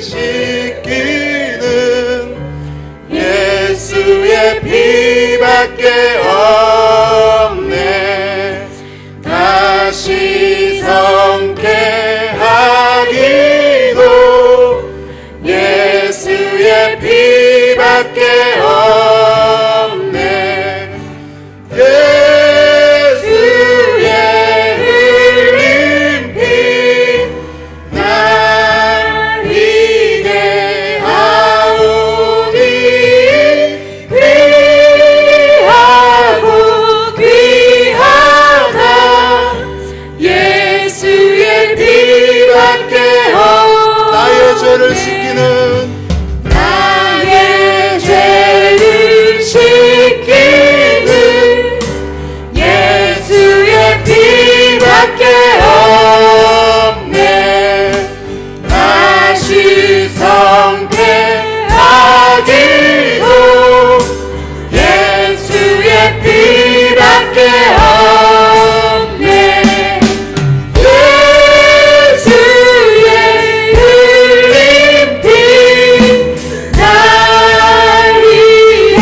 씻기는 예수의 피밖에 없네. 다시 성쾌하기도 예수의 피밖에 없네. 예수의 흘린 피 날 이게 하오니 귀하고 귀하다. 예수의 피밖에 없네. 나의 죄를 씻기는 나의 죄를 씻기는 예수의 피밖에 없네. 다시 성쾌하기도 예수의 피밖에 없네. 예수의 흘린 피 날 위해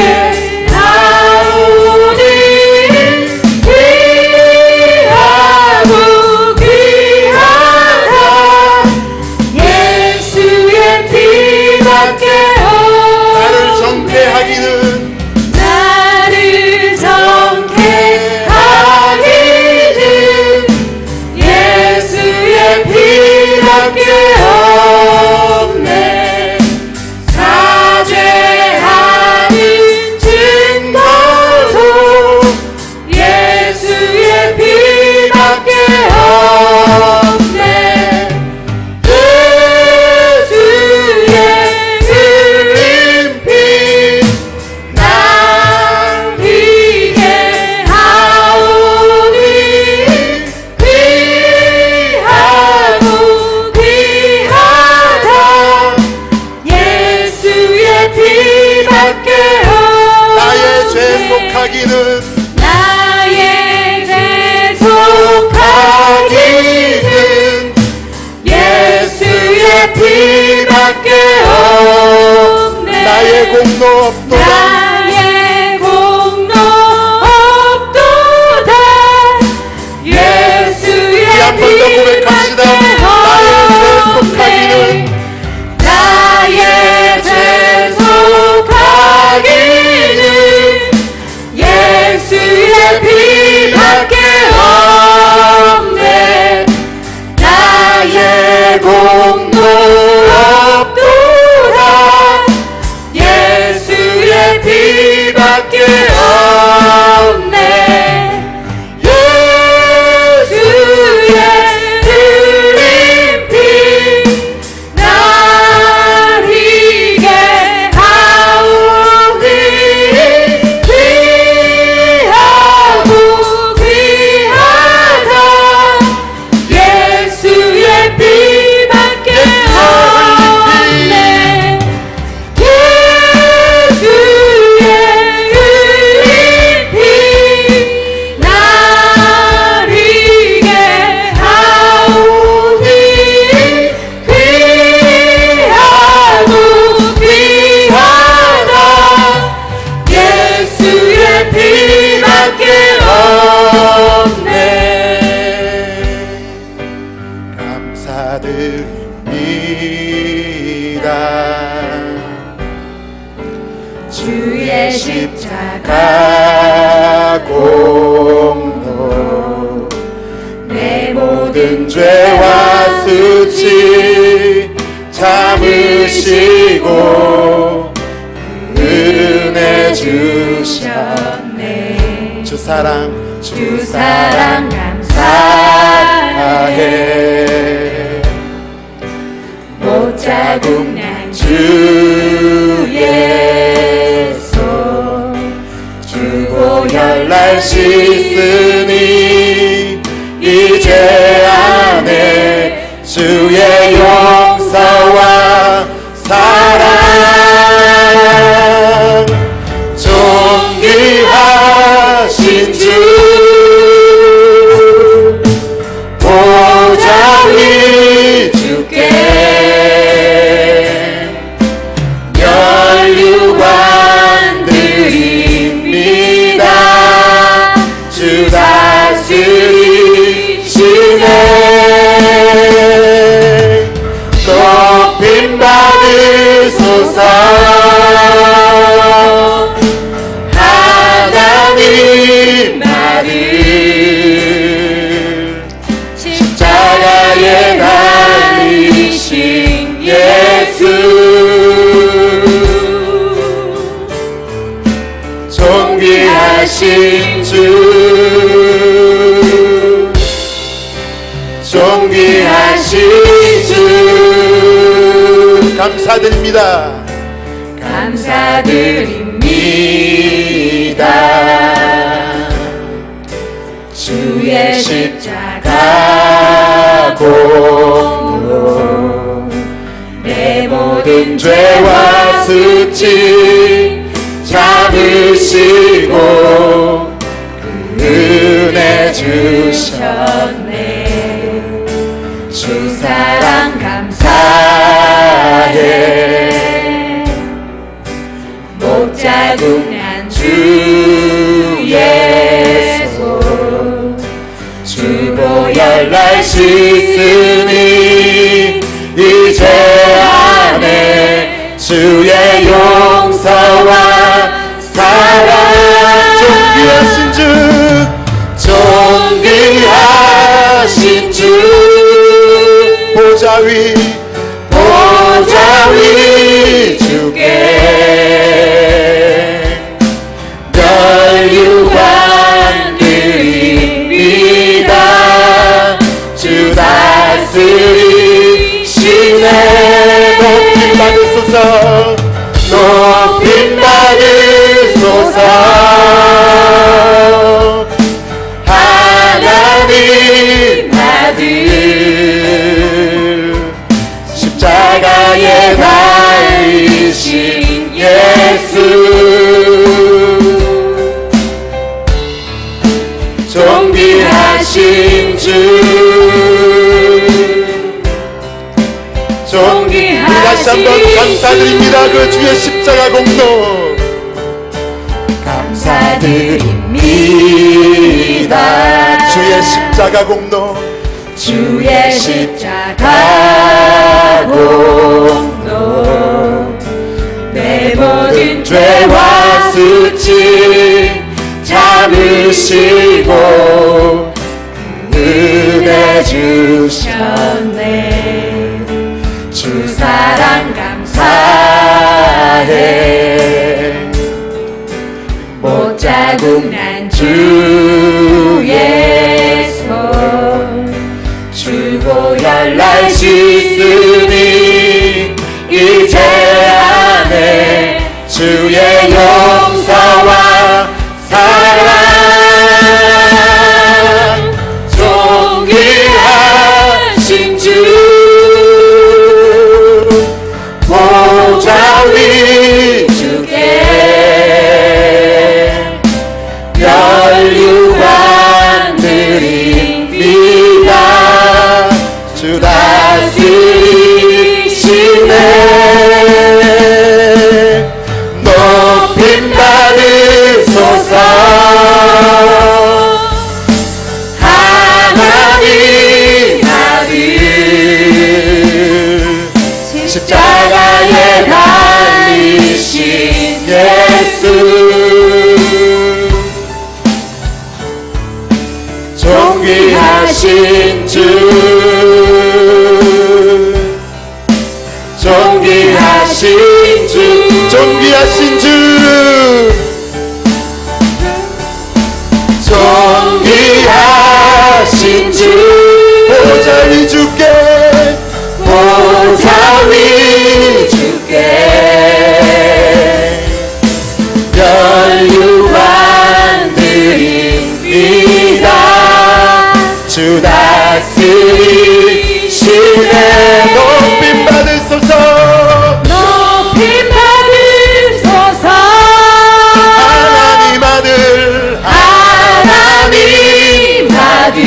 나오니 귀하고 귀하다. 예수의 피밖에 없네. 나를 정죄하기는 나를 정죄하기는 예수의 피밖에 없네. 사죄하는 증거도 예수의 피밖에 없네. 예수의 흘린 피 날 위해 하오니 귀하고 귀하다. 예수의 피밖에 없네. 나의 죄 속하기는 나의 죄 속하기는 예수의 피밖에 없네. 나의 공로 없도다. 나의 공로 없도다. 예수의 한 번 더 고백합시다. 나의 죄 속하기는 나의 죄 속하기는 예수의 피밖에 없네. 나의 공로 없도다. 예수의 피밖에 없네. 예수의 흘린 피 날 이게 하오니 귀하고 귀하다. 예수의 피밖에 없네. 예수의 흘린 피 날 이게 하오니 귀하고 귀하다. 예수의 피밖에 없네. 감사드립니다. 주의 십자가 공로 내 모든 죄와 수치 참으시고 은혜 주셨네. 주 사랑 감사해. 못자국 난 주의 손 주고 혈날 씻으니 이제 안에 주의 용서와 사랑 존귀하신 주 보좌 위 주께 높임 받으소서. 하나님 아들 십자가에 달리신 예수, 존귀하신 주, 존귀하신 주, 감사드립니다. 감사드립니다. 주의 십자가 공로 내 모든 죄와 수치 잡으시고 그 은혜 주셨네. 주 사랑 감사해. 목자국난 주의 손 주보혈 날 씻으니 이제 안에 주의 용서와 사랑. 존귀하신 주, 존귀하신 주, 보좌 위 주께 멸류관 드립니다. 주 다스리시네. 높임 받으소서, 높임 받으소서. 하나님 아들 십자가에 달리신 예수, 존귀하신 주, 다시 한번 감사드립니다. 그 주의 십자가 공로 감사드립니다. 주의 십자가 공로, 주의 십자가 공로 내 모든 죄와 수치 잡으시고 은혜 주셨네. 주 사랑 감사해. 못자국 난 주의 손 주보혈 날 씻으니 이제 안에 주의 용서와 사랑. 존귀하신 주, 보좌 위 주께 멸류관 드립니다. 주 다스리시네. 높임 받으소서. 하나님 아들 십자가에 달리신 예수, 존귀하신 주, 존귀하신 주, 존귀하신 주, 존귀하신 주, 보좌 위 주께, 보좌 위 주께 멸류관 드립니다. 주 다스리시네. 높임 받으소서, 높임 받으소서. 하나님 아들, 하나님 아들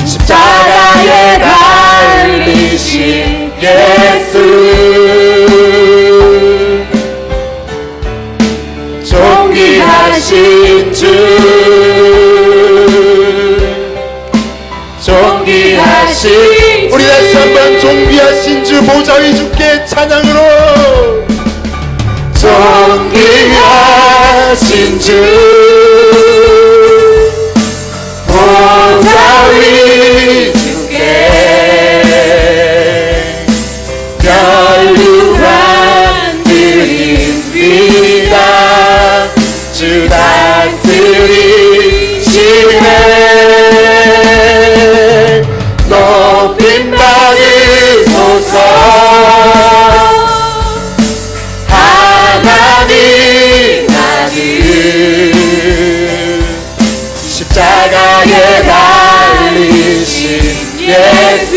십자가에 달리신 예수, 존귀하신 주, 존귀하신 주. 우리 다시 한번 존귀하신 주 보좌의 주께 찬양으로 존귀하신 주 보좌의 주께 연루한 드립니다. 주 다스리시네 높임 받으소서. 하나님 아들 십자가에 달리신 예수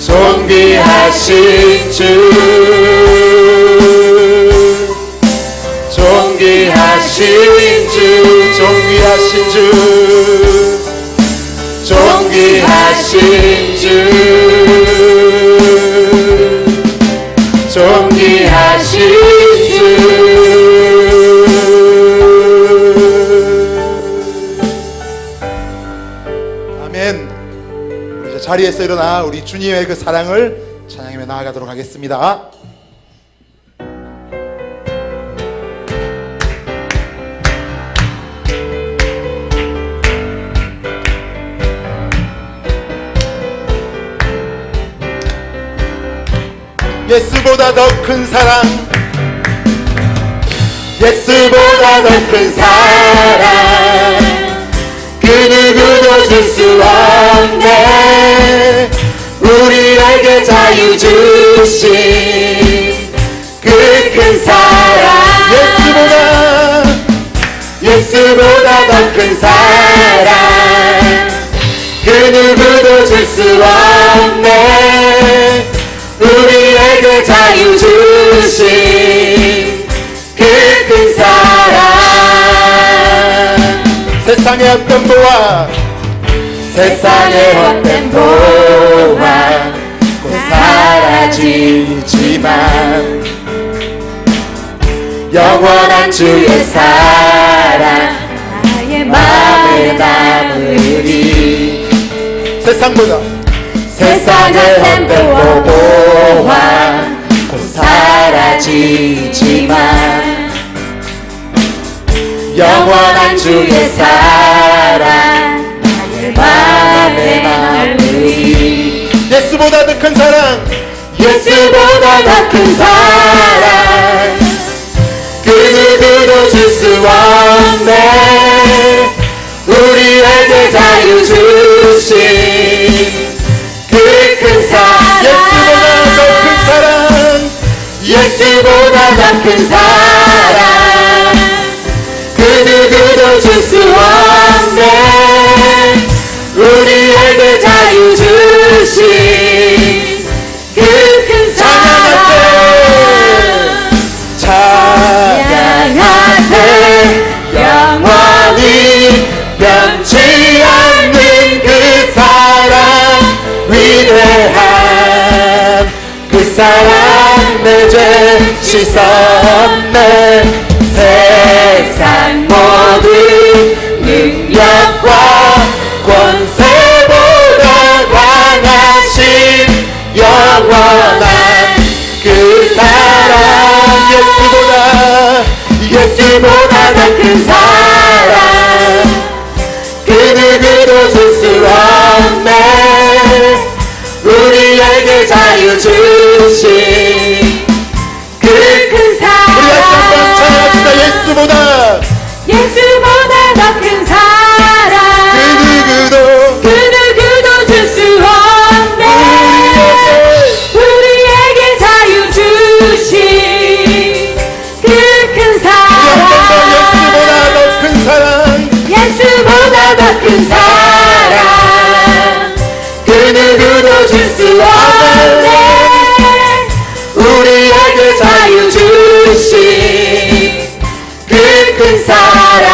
존귀하신 주 존귀하신 주 존귀하신 주 존귀하신 주 존귀하신 주. 아멘. 이제 자리에서 일어나 우리 주님의 그 사랑을 찬양하며 나아가도록 하겠습니다. 예수보다 더 큰 사랑 예수보다 더 큰 사랑 그 누구도 줄 수 없네. 우리에게 자유 주신 그 큰 사랑 예수보다 더 큰 사랑 그 누구도 줄 수 없네. 우리에게 자유 주신 그 큰 사랑 세상의 헛된 보화 세상의 헛된 보화 곧 사라지지만 영원한 주의 사랑 나의 마음에 남으리. 세상의 헛된 보화 곧 사라지지만 영원한 주의 사랑 나의 마음에 남으리. 예수보다 더 큰 사랑 예수보다 더 큰 사랑 그 누구도 줄 수 없네. 우리에게 자유 주신 그 큰 사랑 예수보다 더 큰 사랑 그 누구도 줄 수 없네. 우리에게 자유 주신 그 큰 사랑 찬양하세 영원히 변치 않는 그 사랑 위대한 그 사랑 내 죄 씻었네. 세상 모든 능력과 권세보다 강하신 영원한 그 사랑 예수보다 더 큰 사랑 그 누구도 줄 수 없네. 우리에게 자유 주신 그 큰 사랑 우리 다시 한번 찬양합시다. 예수보다 더 큰 사랑 그 누구도 줄 수 없네. 우리에게 자유 주신 그 큰 사랑 예수보다 더 큰 사랑 그 누구도 줄 수 없네. 우리에게 자유 주신 그 큰 사랑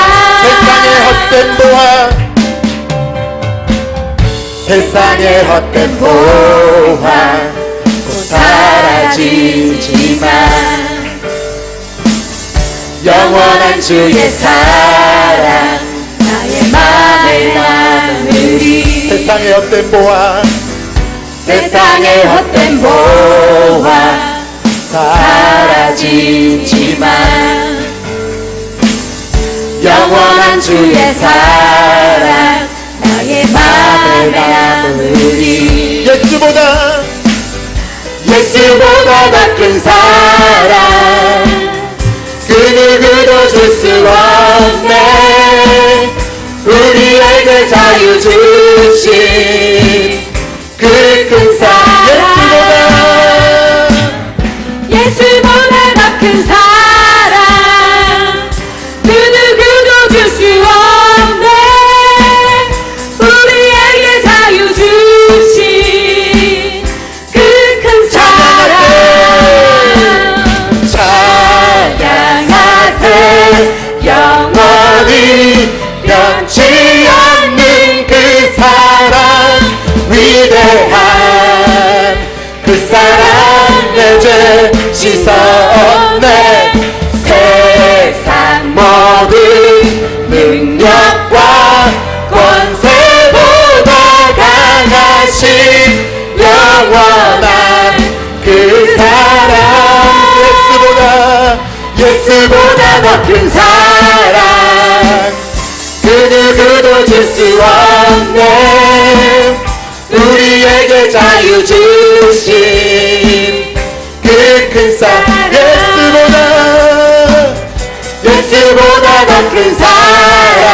세상의 헛된 보화 곧 사라지지만 영원한 주의 사랑 나의 마음에 남으리. 세상의 헛된 보화 세상의 헛된 보화 사라지지만 영원한 주의 사랑 나의 맘에 남으리. 예수보다 예수보다 더 큰 사랑 그 누구도 줄 수 없네. 우리에게 자유 주신 그 큰 사랑 예수보다 더 큰 사랑 그 누구도 줄 수 없네. 우리에게 자유 주신 그 큰 사랑 찬양하세. 영원히 변치 않는 그 사랑 위대한 그 사랑 내 죄 씻었네. 세상 모든 능력과 권세보다 강하신 영원한 그 사랑 예수보다 더 큰 사랑 그 누구도 줄 수 없네. 우리에게 자유 주신 그 큰 사랑 예수보다 더 큰 사랑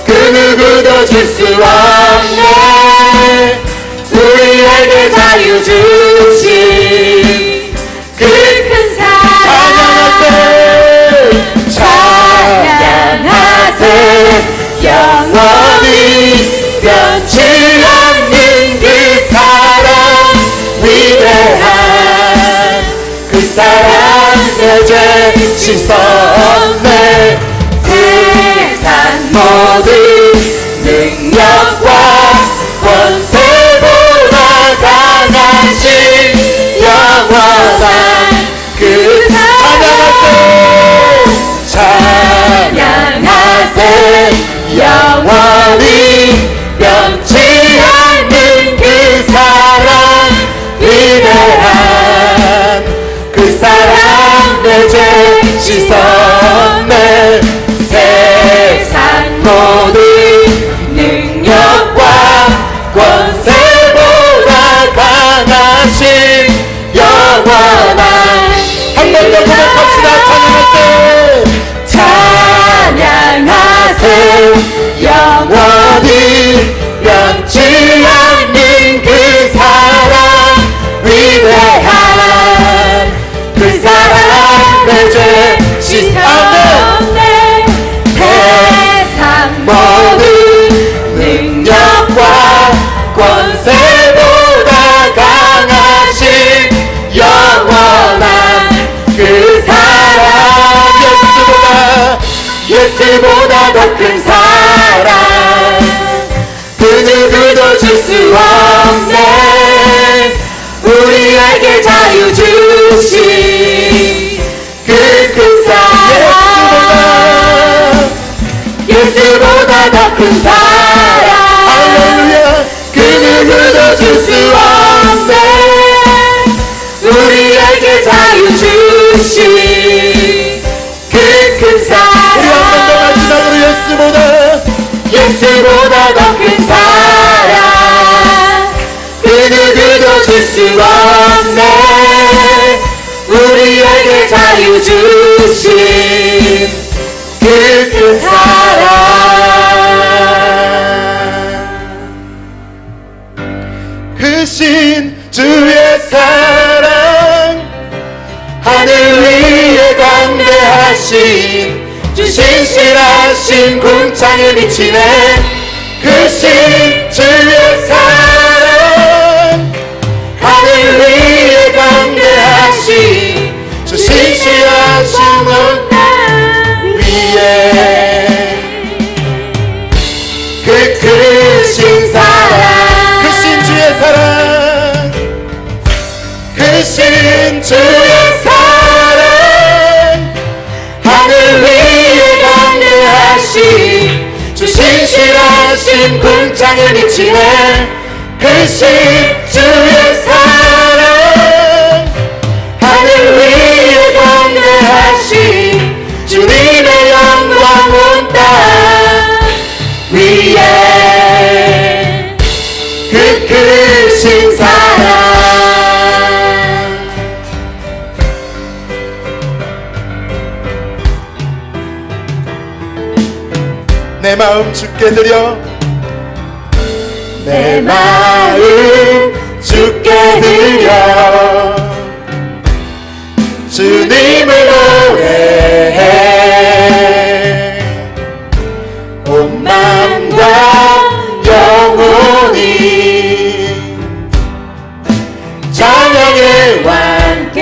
그 누구도 줄 수 없네. 우리에게 자유 주신 그 큰 사랑 찬양하세. 영원히 변치 않는 그 사랑 위대한 그 사랑 내 죄 씻었네. 세상 모든 능력과 권세보다 강하신 영원한 그 찬양하세. 영원히 변치 않는 그 사랑 위대한 그 사랑 내 죄 씻었네. 세상 모든 능력과 권세보다 강하신 영원한 한 번 더 고백합시다. 찬양하세. 영원히 변치 않는 그 사랑 위대한 그 사랑 내 죄 씻었네. 세상 모든 능력과 권세보다 강하신 영원한 그 사랑 예수보다 더 큰 사랑 그 누구도 줄 수 없네. 우리에게 자유 주신 그 큰 사랑 예수보다 더 큰 사랑 그 누구도 줄 수 없네. 우리에게 자유 주신 그 큰 사랑 예수보다 더 큰 사랑 그 누구도 줄 수 없네. 우리에게 자유 주신 그 큰 사랑 크신 주의 사랑 하늘 위에 광대하신 주 신실하신 궁창에 비치네. 크신 주의 사랑 하늘 위에 광대하신 주 신실하신 궁창 위에 그 크신 사랑 크신 주의 사랑 크신 주의 사랑 하늘 위에 광대하신 주 신실하신 자녀하신 궁창에 미치네 크신 주의 사랑 하늘 위에 광대하신 주님의 영광 온 땅 위에 그 크신 사랑 내 마음 주께 드려 내 마음 주께 드려 주님을 노래해 온 마음과 영혼이 찬양의 왕께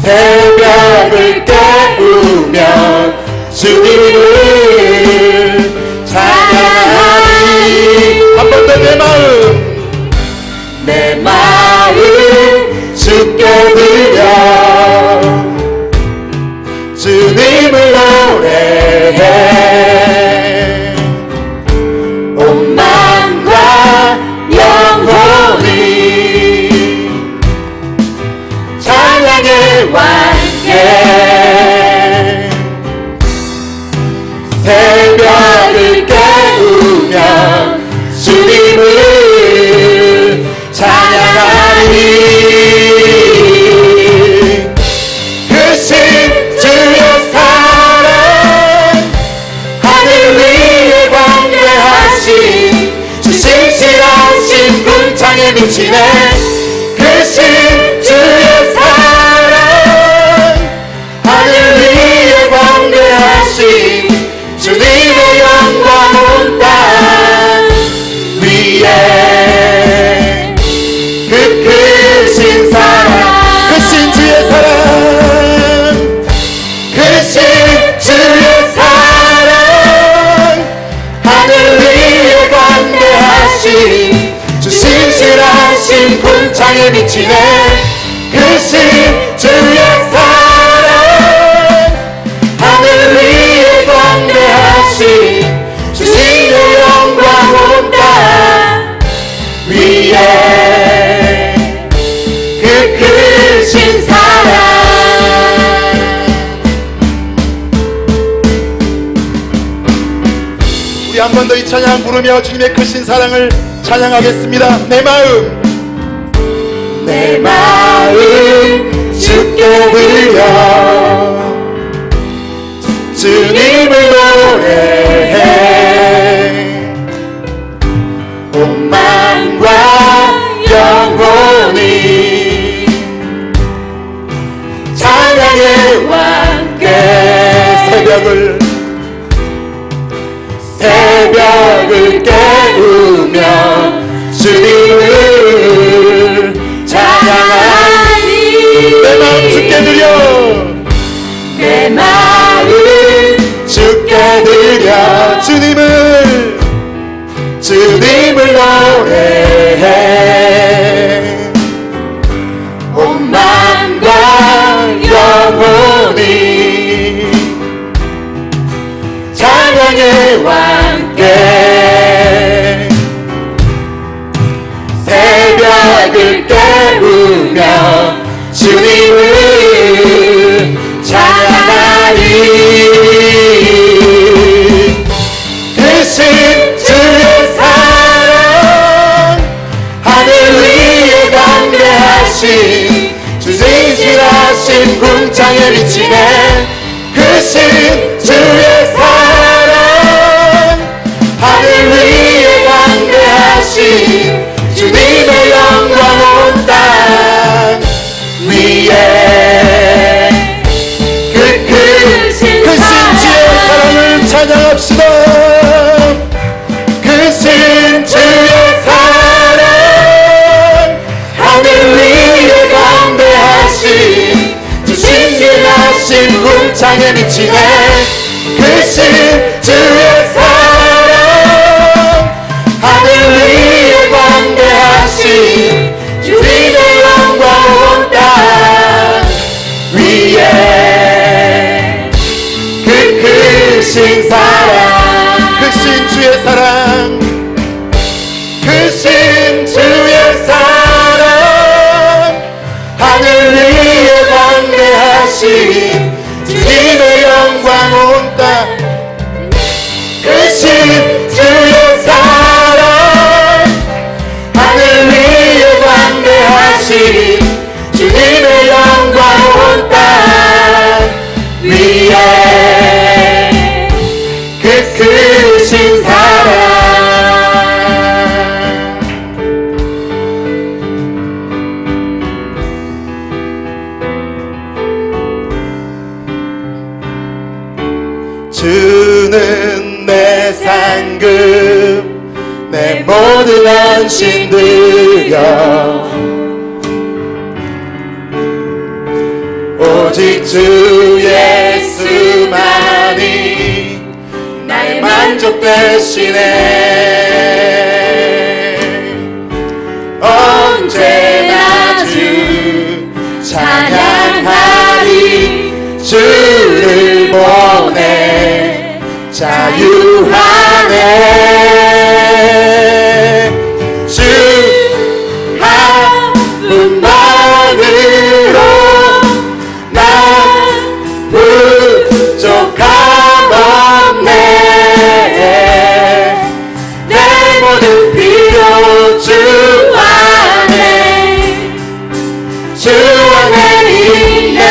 새벽을 깨우며 주님을 찬양하리 한 번 더 내 마음 주께 드려 주님을 노래해 온 마음과 영혼이 찬양의 왕께 새벽을 깨우며 주님을 찬양하리 크신 주의 사랑 하늘 위에 광대하신 주 신실하신 궁창에 미치네 크신 주의 사랑 하늘 위에 광대하신 주님의 영광 온 땅 위에 그 크신 사랑 크신 주의 사랑 크신 주의 사랑 하늘 위에 광대하신 주 신실하신 궁창에 미치네 크신 주의 사랑 하늘 위에 광대하신 주님의 영광 온 땅 위에 그 크신 사랑 우리 한 번 더 이 찬양 부르며 주님의 크신 사랑을 찬양하겠습니다. 내 마음 주께 드려 주님을 노래해 온 마음과 영혼이 찬양의 왕께 새벽을 깨우며 주님을 찬양하리 내 마음 주께 드려 내 마음 주께 드려 주님을 노래해 온 마음과 영혼이 찬양의 왕께 새벽을 깨우며 주님을 찬양하리 크신 주의 사랑 하늘 위에 광대하신 주 신실하신 궁창에 미치네 크신 주의 사랑 하늘 위에 광대하신 주님의 영광 온 땅 위에 그 크신 주의 사랑을 찬양합시다. 크신 주의 사랑 하늘 위에 광대하신 주 신실하신 궁창에 미치네 크신 주의 사랑 하늘 위에 광대하신 주님의 영광 온 땅 위에 그 크신 크신 사랑 크신 주의 사랑 크신 주의 사랑 하늘 위에 광대하신 주님의 영광 온 땅 크신 주의 사랑 하늘 위에 광대하신 주님의 영광 온 땅 위에 그 크신 사랑 주는 내 상급 내 모든 헌신 드려 오직 주 예수만이 나의 만족 되시네 언제나 주 찬양하리 주를 보내 자유하네 주 한 분만으로 난 부족함 없네 내 모든 필요 주 안에 있네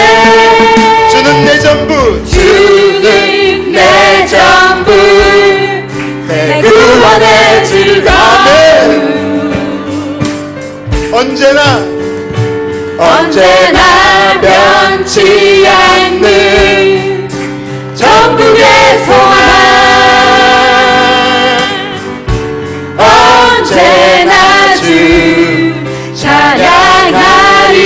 주는 내 전부 주는 내 전부 내 구원의 즐거움 언제나 변치 않는 전국의 소망 언제나 주 찬양하리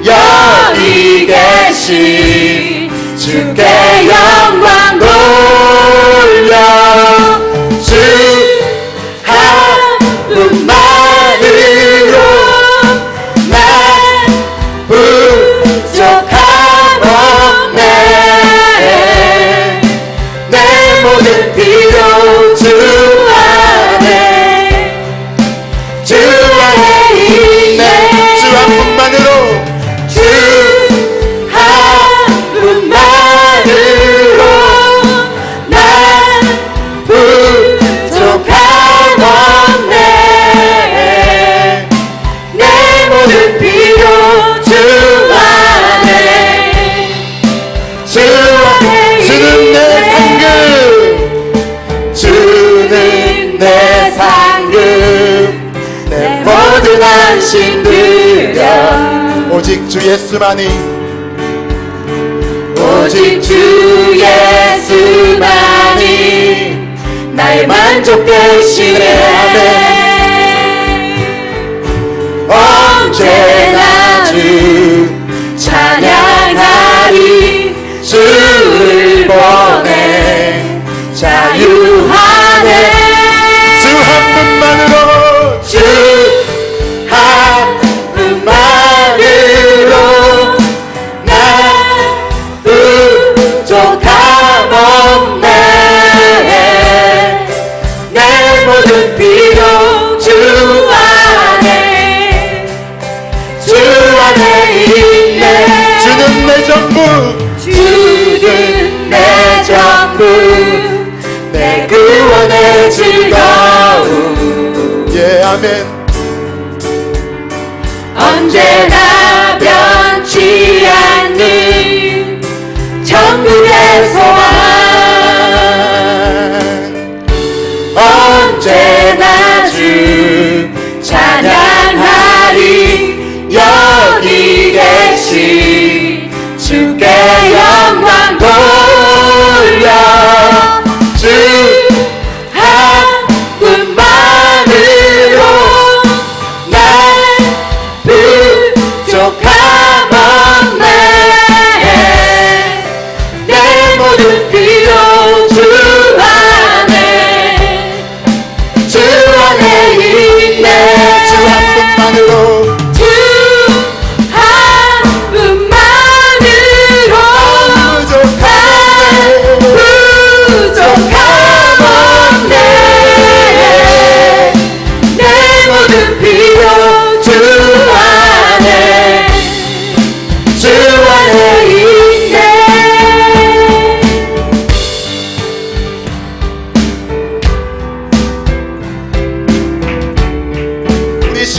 여기 계신 주께 영광 돌려 주 한 분만으로 난 부족함 없네 내 모든 필요 주 안에 있네 주 한 분만으로 주 한 분만으로 난 부족함 없네 내 모든 필요 주 안에 주는 내 상급 주는 내 상급 내 모든 안심 드려 오직 주 예수만이 오직 주 예수만이 나의 만족 되시네 언제나 주 찬양하리 주를 보내 자유하네 주 한 분만으로 주 한 분만으로 난 부족함 없네 내 모든 필요 주 안에 있네 주는 내 전부 주는 내 전부 내 구원의 즐거움 예 아멘 언제나 변치 않는 천국의 소망 언제나 주 찬양하리 여기 계신 주께 영광 돌려 주 한 분만으로 난 부족함 없네 내 모든 필요 주 안에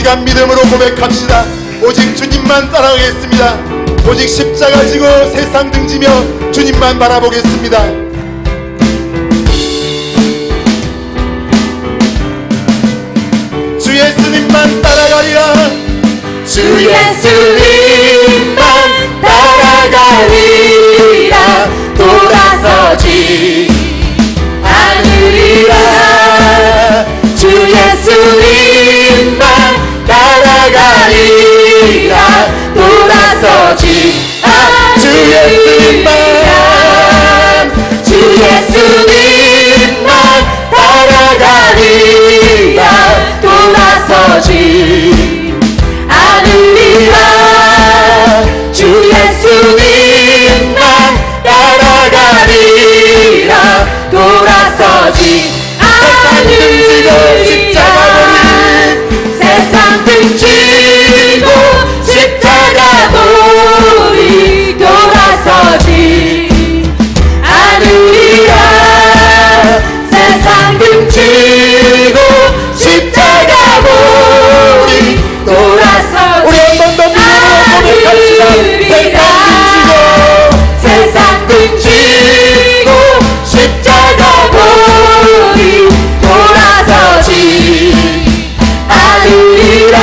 시간 믿음으로 고백합시다. 오직 주님만 따라가겠습니다. 오직 십자가 지고 세상 등지며 주님만 바라보겠습니다. 주 예수님만 따라가리라. 주 예수님만 따라가리라. 돌아서지 않으리라. 주 예수님만 따라가리라. 돌아서지 주 예수님만 주 예수님만 따라가리라. 돌아서지 않으리라. 주 예수님만 따라가리라. 돌아서지 않으리라. 세상 등지고 십자가 보리 돌아서지 않으리라. 세상 등지고 십자가 보리 돌아서지 우리 한 번 더 믿음으로 고백합시다. 세상 등지고 십자가 보리 돌아서지 않으리라.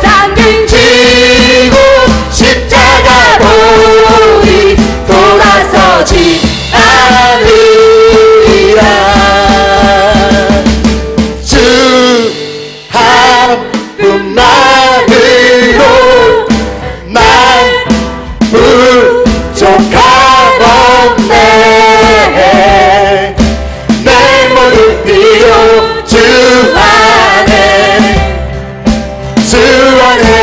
세상 등지고 십자가 보리 돌아서지 않으리라. 주 한 분만으로 난 부족함없네. 내 모든 필요 주 안에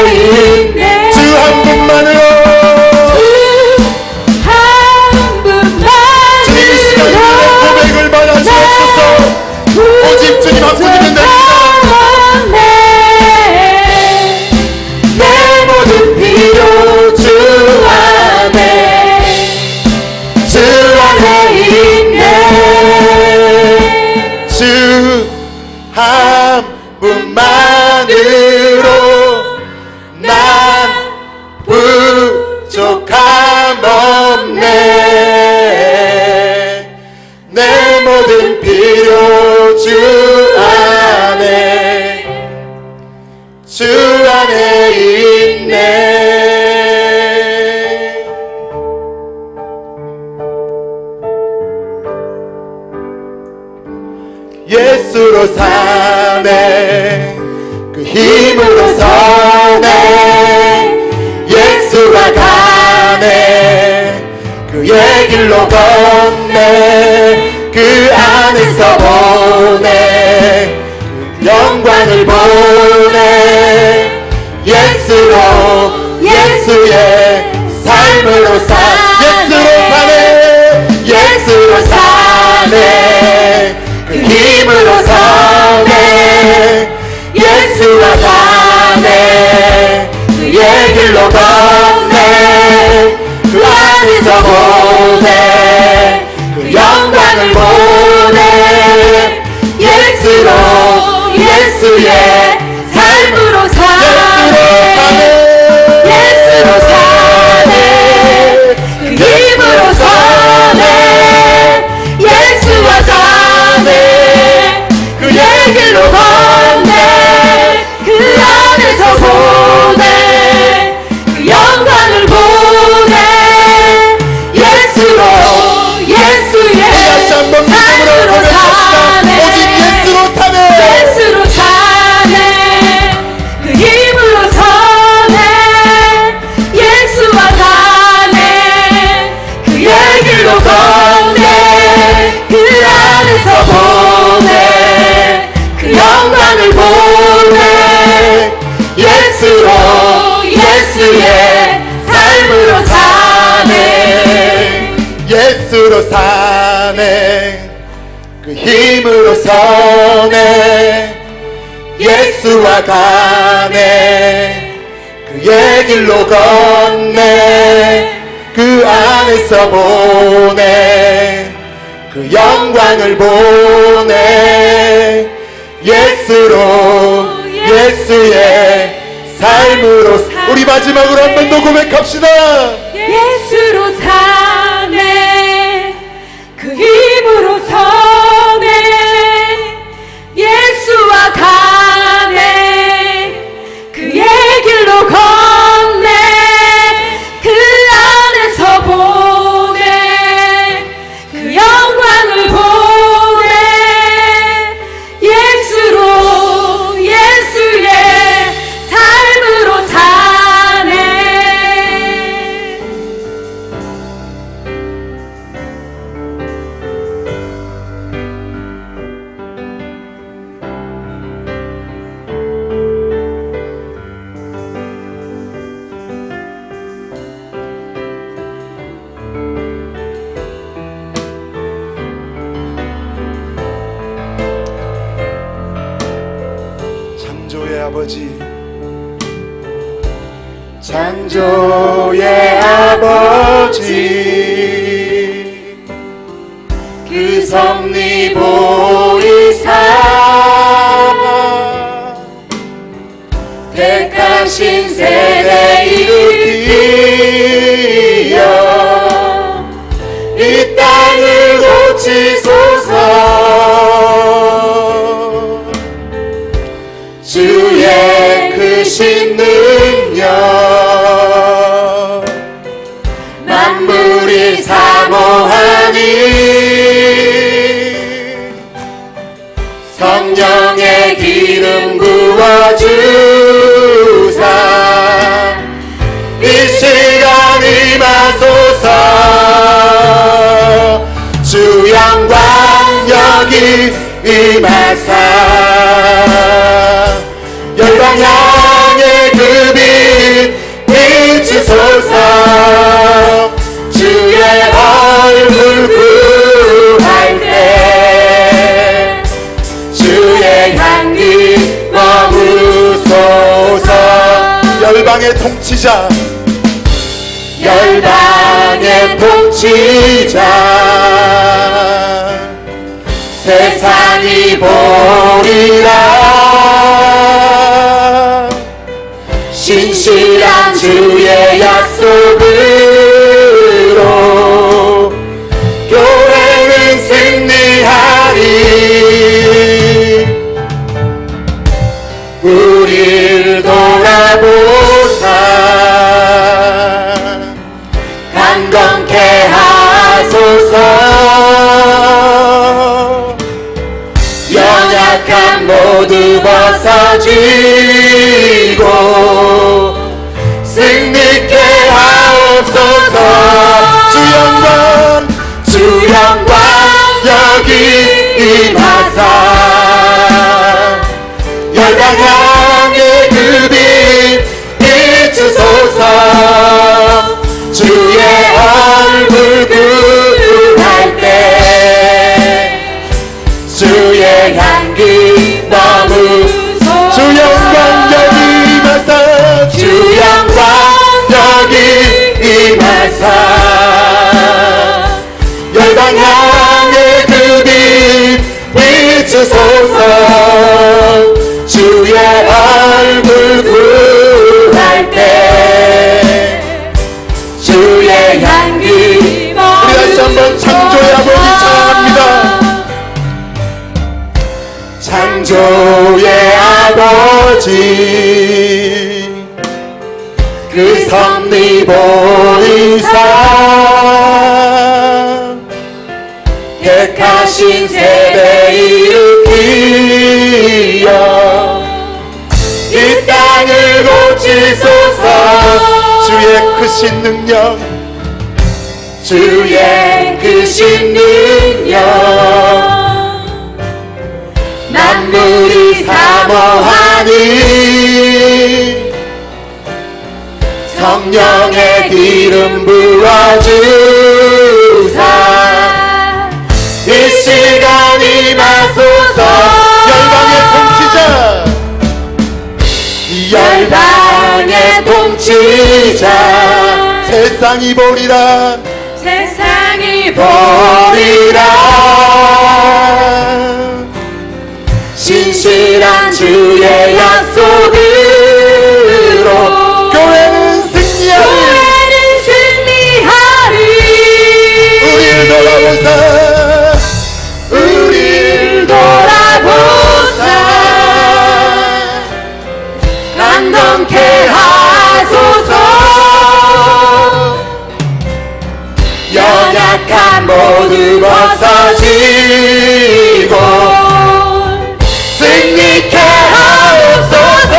있네. 주 한 분만으로 주님 이 시간 고백을 받아 주옵소서. 오직 주님 한 분이면 됩니다. 내 모든 필요 주 안에 있네. 주 한 분만으로 난 부족함없네. 내 모든 필요 주 안에 있네. 예수로 사네. 그 힘으로 서네. 예수가 가네. 그의 길로 걷네. 그 안에서 보네. 그 영광을 보네. 예수로 예수의 삶으로 예수로 사네. 그 힘으로 서네. 예수와 가네. 그의 길로 걷네. 그 안에서 보네. 그 영광을 보네. 예수의 삶으로 사네. 예수로 사네. 그 힘으로 서네. 예수와 가네. 그의 길로 걷네. 그 안에서 보네. 그 영광을 보네. 예수의 다시 한번 믿음으로 고백합시다. 오직 예수로 사네. 그 힘으로 서네. 예수와 가네. 그의 길로 걷네. 그 안에서 보네. 그 영광을 보네. 예수의 삶으로 사네. 예수로 사네. 그 힘으로 서네. 예수와 가네. 그의 길로 걷네. 그 안에서 보네. 그 영광을 보네. 예수로 예수의 삶으로. 우리 마지막으로 한 번 더 고백합시다. 예수로 사네, 그 힘으로 서네, 예수와 가네, 그의 길로 걷네, 그 안에서 보네, 그 영광을 보네. 예수로, 예수의 삶으로 사네. 창조의 아버지, 창조의 아버지, 그 섭리 보이사 택하신 세대 일으키어 이 땅을 고치소서. 주의 크신 능력 만물이 사모하니 성령의 기름 부어주사 이 시간 임하소서. 주 영광 여기 임하사 열방 향해 그 빛 비추소서. 주의 얼굴 구할 때 주의 향기 머무소서. 열방의 통치자, 열방의 통치자 세상이 보리라. 신실한 주의 약속으로 교회는 승리하리. 우릴 돌아보사 강건케 하소서. 연약한 모두 벗어지고 승리케 하옵소서. 주 영광 여기 임하사 열방 향해 그 빛 비추소서. 주의 얼굴 구할 때 주의 향기 머무소서. 주 영광 여기 임하사, 주 영광 여기 임하사 열방 향해 그 빛 비추소서. 주의 얼굴 구할 때 주의 향기 우리 다시 한번 창조의 아버지 찬양합니다. 창조의 아버지, 그 섭리 보이사 택하신 세대 일으키어 이 땅을 고치소서. 주의 크신 능력, 주의 크신 능력 만물이 사모하니 성령의 기름 부어주사 이 시간 임하소서. 열방의 통치자, 열방의 통치자 세상이 보리라. 세상이 보리라. 신실한 주의 약속을 모두 벗어지고 승리케 하옵소서.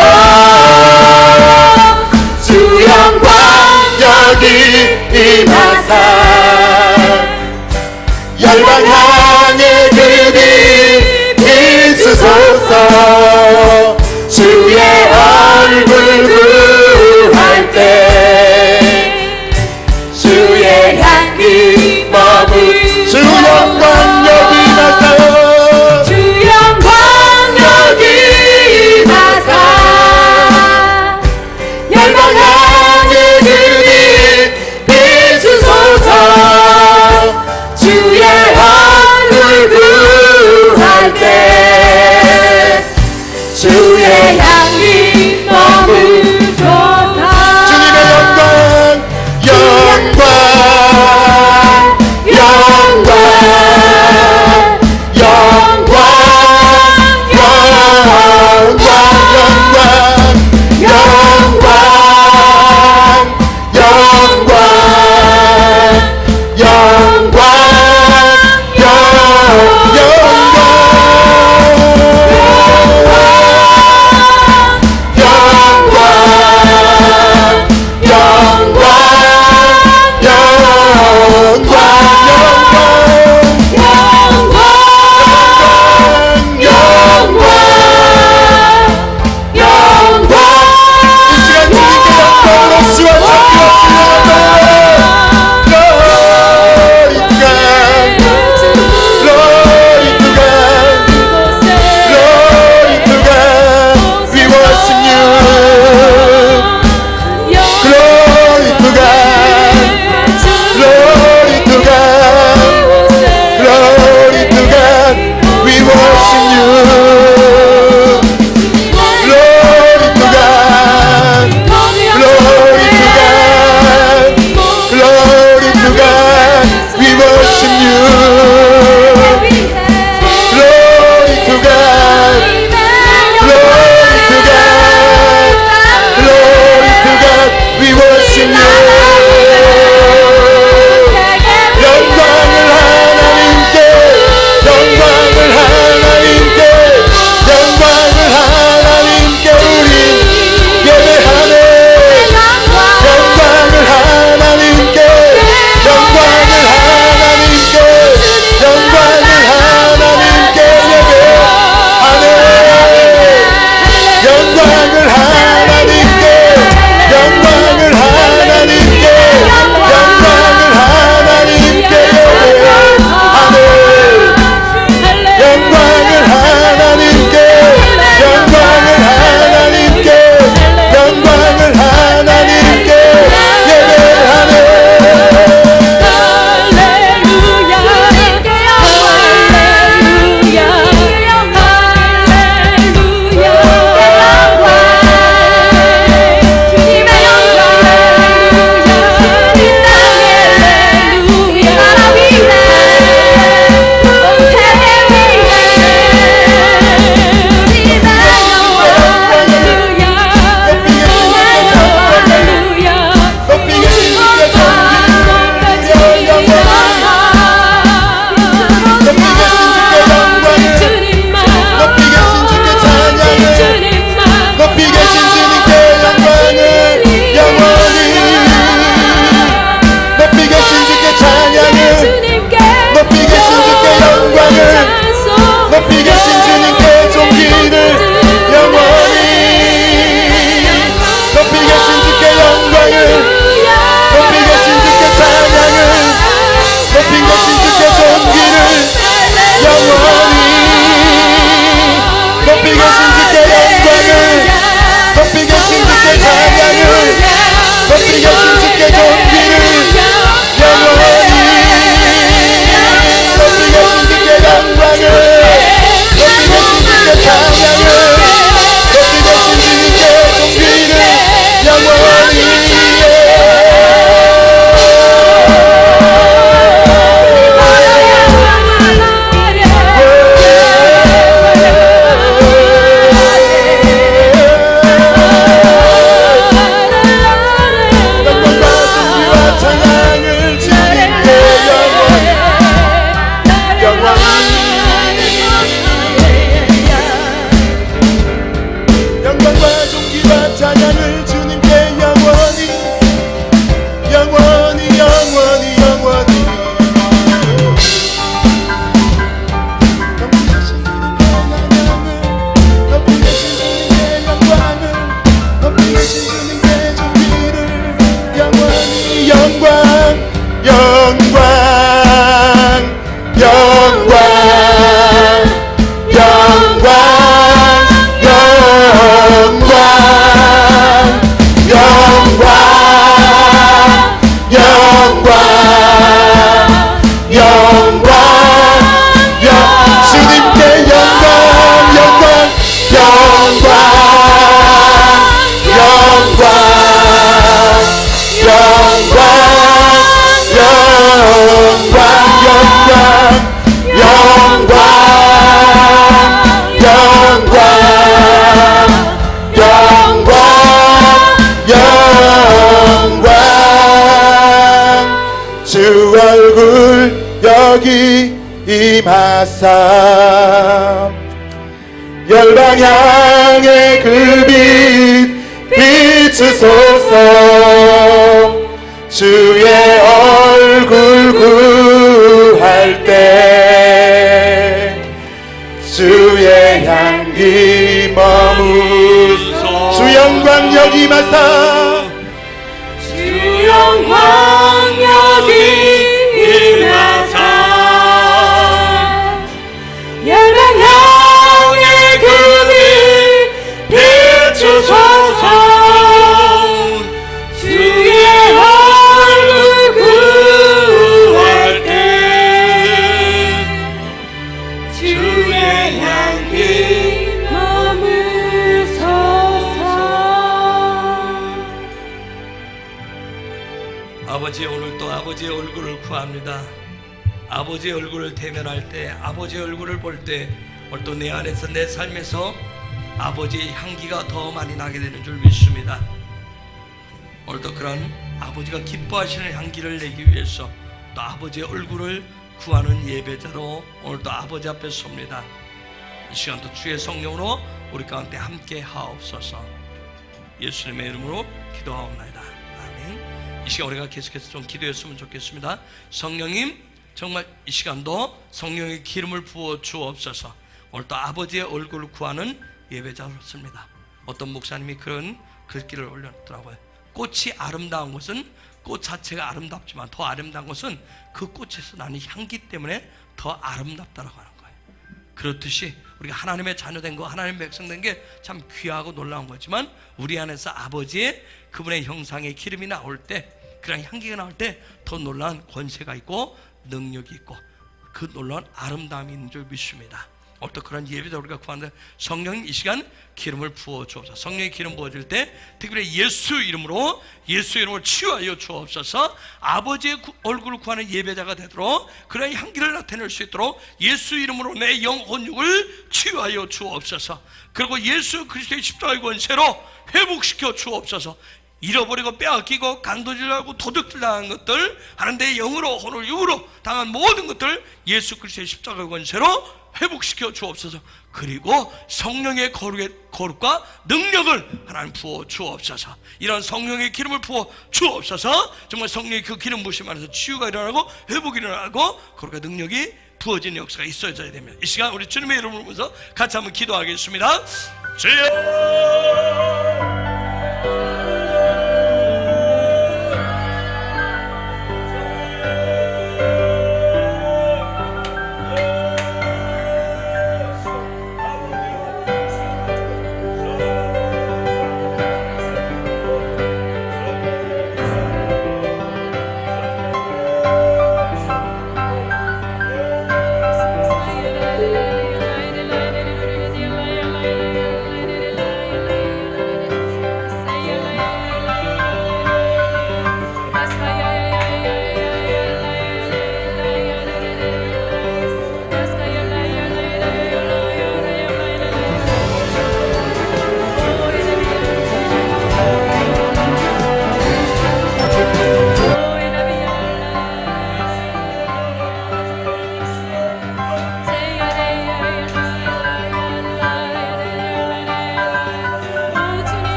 주 영광 여기 임하사 열방 향해 그빛 비추소서. 주의 얼굴 구할 때 주의 향기 머물 주 영광 여기 나타요. 주 영광 여기 임하사 열방 향해 그빛 비추소서. 주의 얼굴 구할 때 주의 향기 머물소서. 주님의 영광 영광 영광 영광 영광 영광 영광 영광 영광 영광 영광 영광 영광 영광 주 얼굴 여기 임하사 열방향의 그 빛 비추소서 주의 얼굴 구할 때 주의 향기 머무소 주 영광 여기 임하사 주 영광 여기 임하사 열방향의 그 빛 비추소서 주의 얼굴 구할 때 주의 향기 머무소서. 아버지, 오늘도 아버지의 얼굴을 구합니다. 아버지의 얼굴을 대면할 때, 아버지의 얼굴을 볼 때 오늘 또 내 안에서, 내 삶에서 아버지의 향기가 더 많이 나게 되는 줄 믿습니다. 오늘도 그런 아버지가 기뻐하시는 향기를 내기 위해서 또 아버지의 얼굴을 구하는 예배자로 오늘도 아버지 앞에 섭니다. 이 시간도 주의 성령으로 우리 가운데 함께 하옵소서. 예수님의 이름으로 기도하옵나이다. 아멘. 이 시간 우리가 계속해서 좀 기도했으면 좋겠습니다. 성령님, 정말 이 시간도 성령의 기름을 부어 주옵소서. 오늘도 아버지의 얼굴을 구하는 예배자로습니다. 어떤 목사님이 그런 글귀를 올렸더라고요. 꽃이 아름다운 것은 꽃 자체가 아름답지만 더 아름다운 것은 그 꽃에서 나는 향기 때문에 더 아름답다라고 하는 거예요. 그렇듯이 우리가 하나님의 자녀된 거, 하나님의 백성 된 게 참 귀하고 놀라운 거지만 우리 안에서 아버지의 그분의 형상의 기름이 나올 때, 그런 향기가 나올 때 더 놀라운 권세가 있고 능력이 있고 그 놀라운 아름다움이 있는 줄 믿습니다. 오늘 또 그런 예배도 우리가 구하는데 성령님 이 시간 기름을 부어 주옵소서. 성령의 기름 부어줄 때 특별히 예수 이름으로 치유하여 주옵소서. 아버지의 얼굴을 구하는 예배자가 되도록 그런 향기를 나타낼 수 있도록 예수 이름으로 내 영혼 육을 치유하여 주옵소서. 그리고 예수 그리스도의 십자가의 권세로 회복시켜 주옵소서. 잃어버리고 빼앗기고 간도질하고 도둑질 당한 것들, 하나님 내 영으로 혼을 육으로 당한 모든 것들 예수 그리스도의 십자가의 권세로 회복시켜 주옵소서. 그리고 성령의 거룩과 능력을 하나님 부어 주옵소서. 이런 성령의 기름을 부어 주옵소서. 정말 성령의 그 기름 부으심 안에서 치유가 일어나고 회복이 일어나고 거룩과 능력이 부어지는 역사가 있어져야 됩니다. 이 시간 우리 주님의 이름을 부르면서 같이 한번 기도하겠습니다. 주여,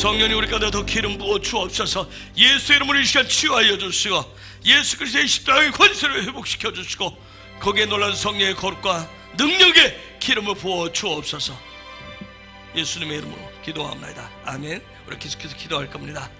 성령이 우리 가운데 더 기름 부어 주옵소서. 예수 이름으로 이 시간 치유하여 주시고 예수 그리스도의 십자가의 권세를 회복시켜 주시고 거기에 놀란 성령의 거룩과 능력의 기름을 부어 주옵소서. 예수님의 이름으로 기도합니다. 아멘. 우리 계속해서 기도할 겁니다.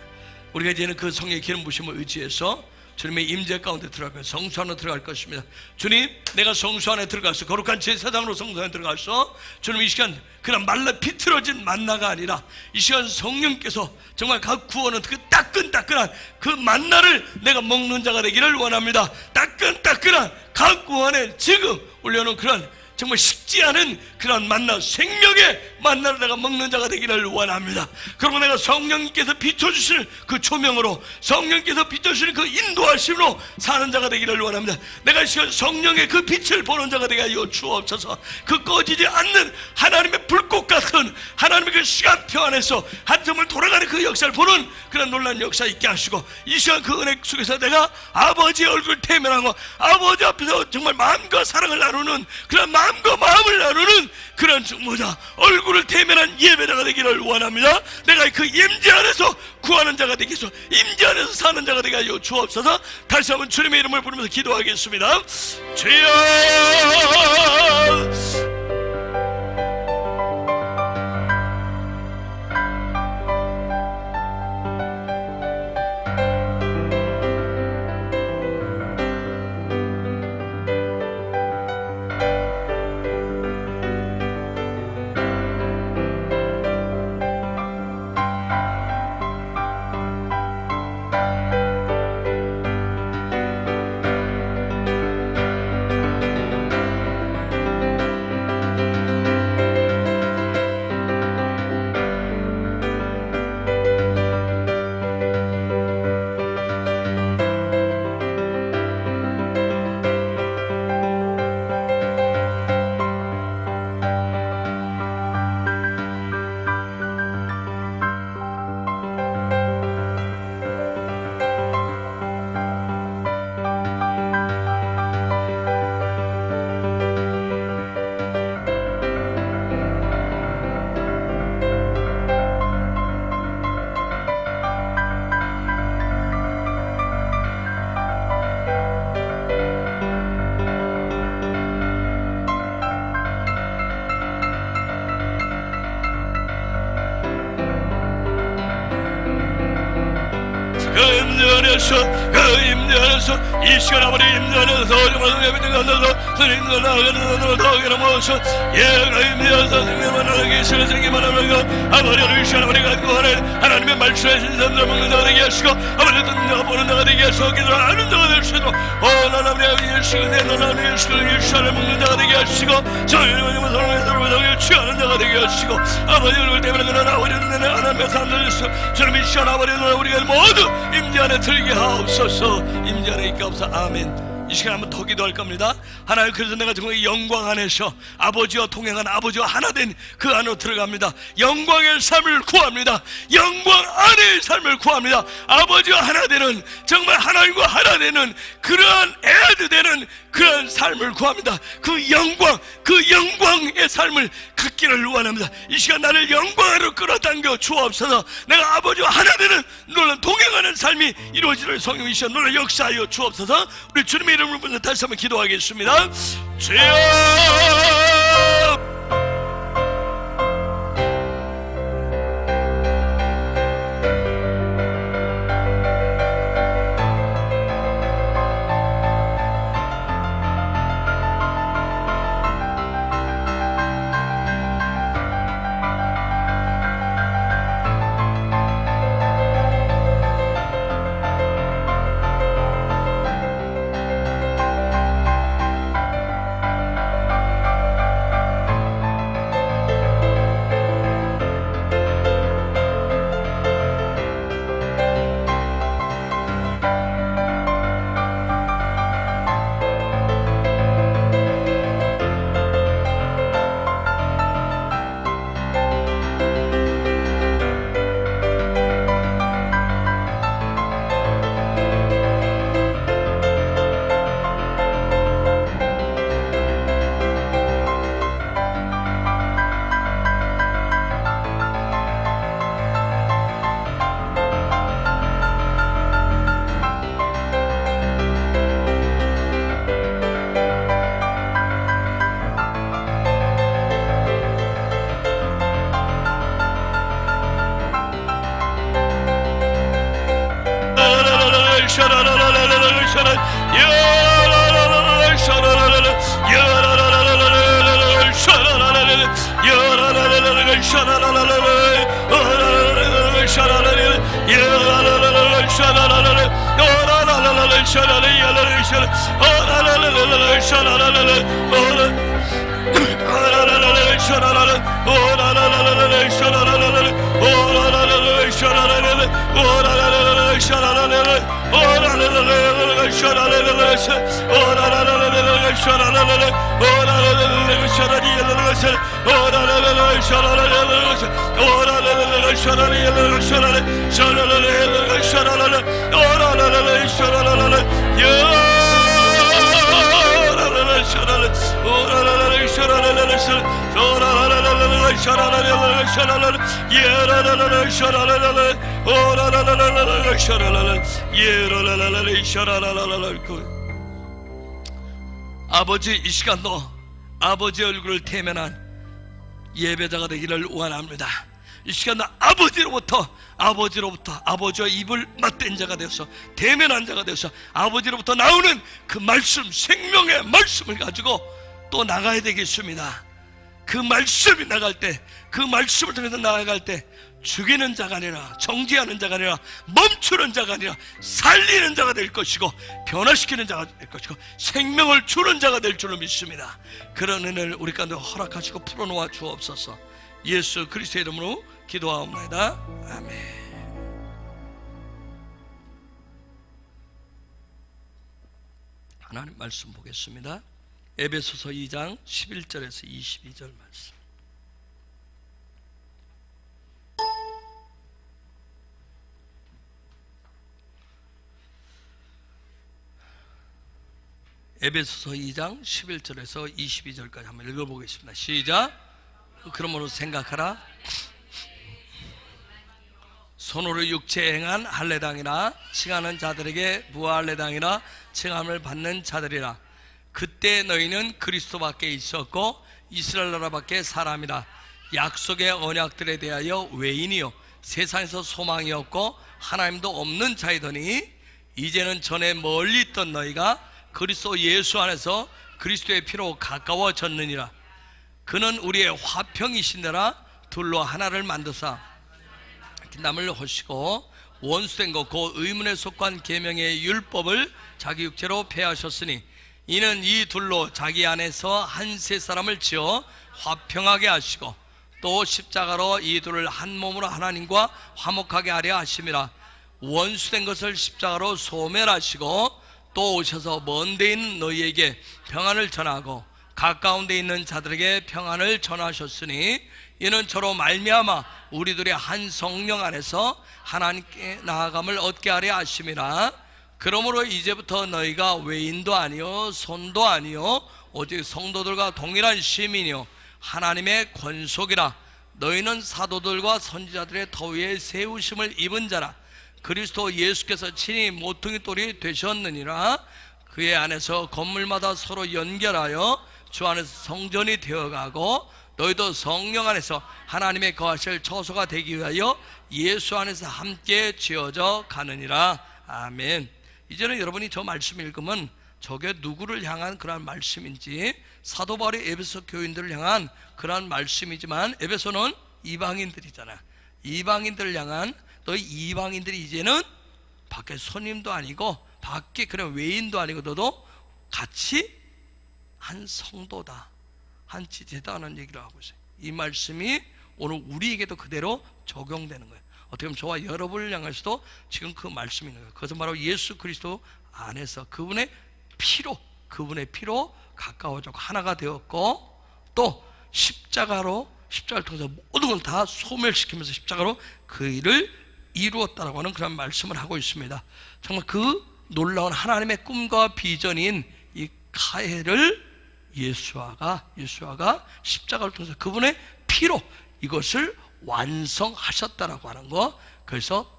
우리가 이제는 그 성령의 기름 부심을 의지해서 주님의 임재 가운데 들어갈 성수 안으로 들어갈 것입니다. 주님, 내가 성수 안에 들어가서 거룩한 제사장으로 성수 안에 들어가서 주님 이 시간 그냥 말라 비틀어진 만나가 아니라 이 시간 성령께서 정말 각 구원은 그 따끈따끈한 그 만나를 내가 먹는 자가 되기를 원합니다. 따끈따끈한 각 구원에 지금 올려놓은 그런 정말 식지 않은 그런 만나, 생명의 만나를 내가 먹는 자가 되기를 원합니다. 그리고 내가 성령님께서 비춰주시는 그 조명으로, 성령께서 비춰주시는 그 인도하심으로 사는 자가 되기를 원합니다. 내가 이 시간 성령의 그 빛을 보는 자가 되게 하여 주옵소서. 그 꺼지지 않는 하나님의 불꽃 같은 하나님의 그 시간표 안에서 한점을 돌아가는 그 역사를 보는 그런 놀라운 역사 있게 하시고, 이 시간 그 은혜 속에서 내가 아버지의 얼굴을 태면하고 아버지 앞에서 정말 마음과 사랑을 나누는 그런 마음과 마음을 나누는 그런 뭐냐 얼굴을 대면한 예배자가 되기를 원합니다. 내가 그 임재 안에서 구하는 자가 되기 위해서 임재 안에서 사는 자가 되게 하여 주옵소서. 다시 한번 주님의 이름을 부르면서 기도하겠습니다. 주여 그 임재 안에서 이 시간 아버지 임재 안에서 정말 예배를 가져서 주님과 나아가는 더기나 모셔 예가 임재 안에서 주님만 나가게 시간 생기만 하면 아버지를 이 시간 아버지 가지고 하나님의 말씀에 신선을 먹는 자가 되게 하시고 아버지 듣는 자가 보는 자가 되게 하시고 기도를 하는 자가 될 수 있도록 하나님의 예수를 내 하나님의 예수를 이 시간에 먹는 자가 되게 하시고 저희는 성령의 사람을 취하는 자가 되게 하시고 아버지 얼굴 때문에 그는 아버지는 내 하나님의 사람들 주님 이 시간 아버지는 우리가 모두 임재 안에 들게 하옵소서. 임재 안에 있게 하옵소서. 아멘. 이 시간 한번 더 기도할 겁니다. 하나님, 그래서 내가 정말 영광 안에서 아버지와 동행한 아버지와 하나 된 그 안으로 들어갑니다. 영광의 삶을 구합니다. 영광 안의 삶을 구합니다. 아버지와 하나 되는, 정말 하나님과 하나 되는 그러한 애드 되는 그런 삶을 구합니다. 그 영광의 삶을 갖기를 원합니다. 이 시간 나를 영광으로 끌어당겨 주옵소서. 내가 아버지와 하나 되는 놀란 동행하는 삶이 이루어지는 성령 이 시간 놀란 역사하여 주옵소서. 우리 주님의 이름을 부르며 다시 한번 기도하겠습니다. 주여 아버지, 이 시간도 아버지의 얼굴을 대면한 예배자가 되기를 원합니다. 이 시간도 아버지로부터 아버지와 입을 맞댄 자가 되어서 대면한 자가 되어서 아버지로부터 나오는 그 말씀, 생명의 말씀을 가지고 또 나가야 되겠습니다. 그 말씀이 나갈 때, 그 말씀을 통해서 나아갈 때 죽이는 자가 아니라, 정죄하는 자가 아니라, 멈추는 자가 아니라 살리는 자가 될 것이고, 변화시키는 자가 될 것이고, 생명을 주는 자가 될 줄을 믿습니다. 그런 은혜를 우리 가운데 허락하시고 풀어놓아 주옵소서. 예수 그리스도의 이름으로 기도하옵나이다. 아멘. 하나님 말씀 보겠습니다. 에베소서 2장 11절에서 22절 말씀. 에베소서 2장 11절에서 22절까지 한번 읽어보겠습니다. 시작. 그러므로 생각하라. 손으로 육체에 행한 할례당이나 칭하는 자들에게 무할례당이나 칭함을 받는 자들이라. 그때 너희는 그리스도 밖에 있었고 이스라엘 나라 밖에 사람이라. 약속의 언약들에 대하여 외인이요 세상에서 소망이 없고 하나님도 없는 자이더니 이제는 전에 멀리 있던 너희가 그리스도 예수 안에서 그리스도의 피로 가까워졌느니라. 그는 우리의 화평이신데라 둘로 하나를 만드사 남을 허시고 원수된 것 곧 의문에 속한 계명의 율법을 자기 육체로 폐하셨으니 이는 이 둘로 자기 안에서 한 세 사람을 지어 화평하게 하시고 또 십자가로 이 둘을 한 몸으로 하나님과 화목하게 하려 하심이라. 원수된 것을 십자가로 소멸하시고 또 오셔서 먼 데 있는 너희에게 평안을 전하고 가까운 데 있는 자들에게 평안을 전하셨으니 이는 저로 말미암아 우리들의 한 성령 안에서 하나님께 나아감을 얻게 하려 하심이라. 그러므로 이제부터 너희가 외인도 아니요 손도 아니요 오직 성도들과 동일한 시민이요 하나님의 권속이라. 너희는 사도들과 선지자들의 더위에 세우심을 입은 자라. 그리스도 예수께서 친히 모퉁이 돌이 되셨느니라. 그의 안에서 건물마다 서로 연결하여 주 안에서 성전이 되어가고 너희도 성령 안에서 하나님의 거하실 처소가 되기 위하여 예수 안에서 함께 지어져 가느니라. 아멘. 이제는 여러분이 저 말씀 읽으면 저게 누구를 향한 그러한 말씀인지, 사도 바울이 에베소 교인들을 향한 그러한 말씀이지만 에베소는 이방인들이잖아. 이방인들을 향한, 너희 이방인들이 이제는 밖에 손님도 아니고 밖에 그런 외인도 아니고 너도 같이 한 성도다, 한 지체다는 얘기를 하고 있어요. 이 말씀이 오늘 우리에게도 그대로 적용되는 거예요. 어떻게 보면 저와 여러분을 향해서도 지금 그 말씀이 있는 거예요. 그것은 바로 예수 그리스도 안에서 그분의 피로 가까워지고 하나가 되었고, 또 십자가를 통해서 모든 걸 다 소멸시키면서 십자가로 그 일을 이루었다라고 하는 그런 말씀을 하고 있습니다. 정말 그 놀라운 하나님의 꿈과 비전인 이 카헬을 예수아가 십자가를 통해서 그분의 피로 이것을 완성하셨다라고 하는 거, 그래서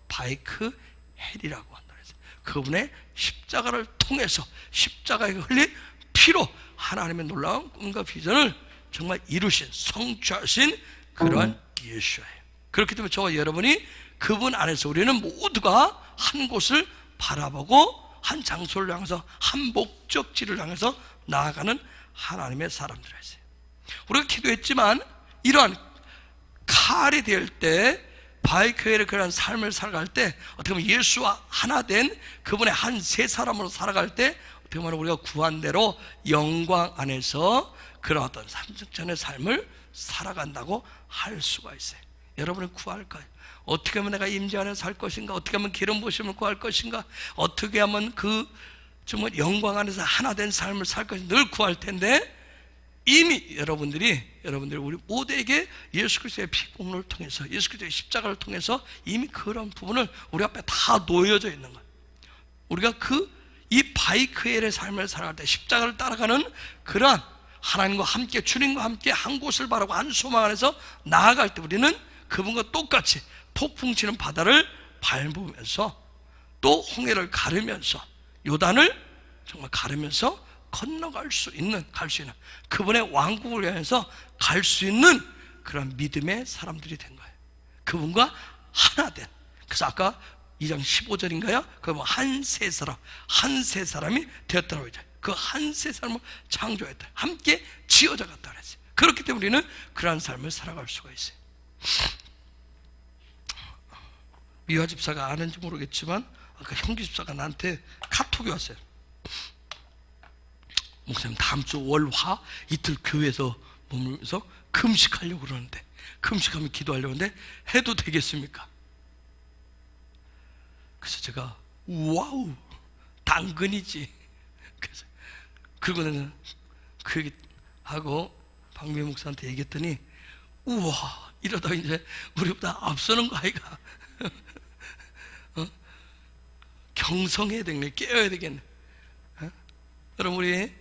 바이크 헬이라고 한다. 그분의 십자가를 통해서 십자가에 흘린 피로 하나님의 놀라운 꿈과 비전을 정말 이루신, 성취하신 그러한 예수예요. 그렇기 때문에 저와 여러분이 그분 안에서 우리는 모두가 한 곳을 바라보고 한 장소를 향해서 한 목적지를 향해서 나아가는 하나님의 사람들이라 했어요. 우리가 기도했지만 이러한 칼이 될 때 바위교회를 그런 삶을 살아갈 때 어떻게 보면 예수와 하나 된 그분의 한 세 사람으로 살아갈 때 어떻게 보면 우리가 구한 대로 영광 안에서 그런 어떤 삼층천의 삶을 살아간다고 할 수가 있어요. 여러분이 구할까요? 어떻게 하면 내가 임재 안에 살 것인가? 어떻게 하면 기름 부으심을 구할 것인가? 어떻게 하면 그 정말 영광 안에서 하나 된 삶을 살 것인가? 늘 구할 텐데 이미 여러분들이 우리 모두에게 예수 그리스도의 피공로를 통해서 예수 그리스도의 십자가를 통해서 이미 그런 부분을 우리 앞에 다 놓여져 있는 거예요. 우리가 이 바이크엘의 삶을 살아갈 때 십자가를 따라가는 그러한 하나님과 함께 주님과 함께 한 곳을 바라고 한 소망 안에서 나아갈 때 우리는 그분과 똑같이 폭풍 치는 바다를 밟으면서 또 홍해를 가르면서 요단을 정말 가르면서 건너갈 수 있는 그분의 왕국을 향해서 갈 수 있는 그런 믿음의 사람들이 된 거예요. 그분과 하나 된. 그래서 아까 2장 15절인가요? 그 한 세 사람이 되었다고 했죠. 그 한 세 사람을 창조했다. 함께 지어져 갔다 그랬어요. 그렇기 때문에 우리는 그러한 삶을 살아갈 수가 있어요. 미화 집사가 아는지 모르겠지만 아까 형규 집사가 나한테 카톡이 왔어요. 목사님 다음 주 월화 이틀 교회에서 머물면서 금식하려고 그러는데 금식하면 기도하려고 하는데 해도 되겠습니까? 그래서 제가 와우 당근이지. 그래서 그러고는 그 얘기 하고 박미 목사한테 얘기했더니 우와 이러다 이제 우리보다 앞서는 거 아이가. 경성해야 되겠네. 깨어야 되겠네. 여러분 우리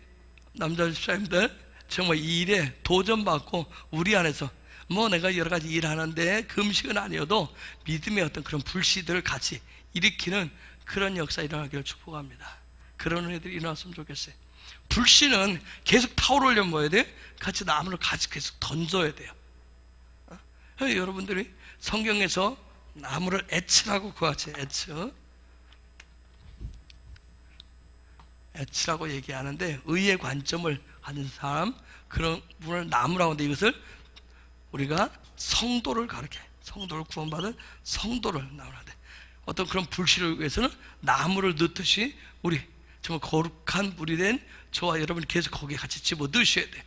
남자 집사님들 정말 이 일에 도전받고 우리 안에서 뭐 내가 여러 가지 일하는데 금식은 아니어도 믿음의 어떤 그런 불씨들을 같이 일으키는 그런 역사 일어나기를 축복합니다. 그런 애들이 일어났으면 좋겠어요. 불씨는 계속 타오르려면 뭐 해야 돼요? 같이 나무를 같이 계속 던져야 돼요. 여러분들이 성경에서 나무를 애츠라고 구하지. 애츠라고 얘기하는데 의의 관점을 가진 사람 그런 분을 나무라고 하는데 이것을 우리가 성도를 가르쳐 성도를 구원받은 성도를 나무라는데 어떤 그런 불씨를 위해서는 나무를 넣듯이 우리 정말 거룩한 물이 된 저와 여러분이 계속 거기에 같이 집어 넣으셔야 돼.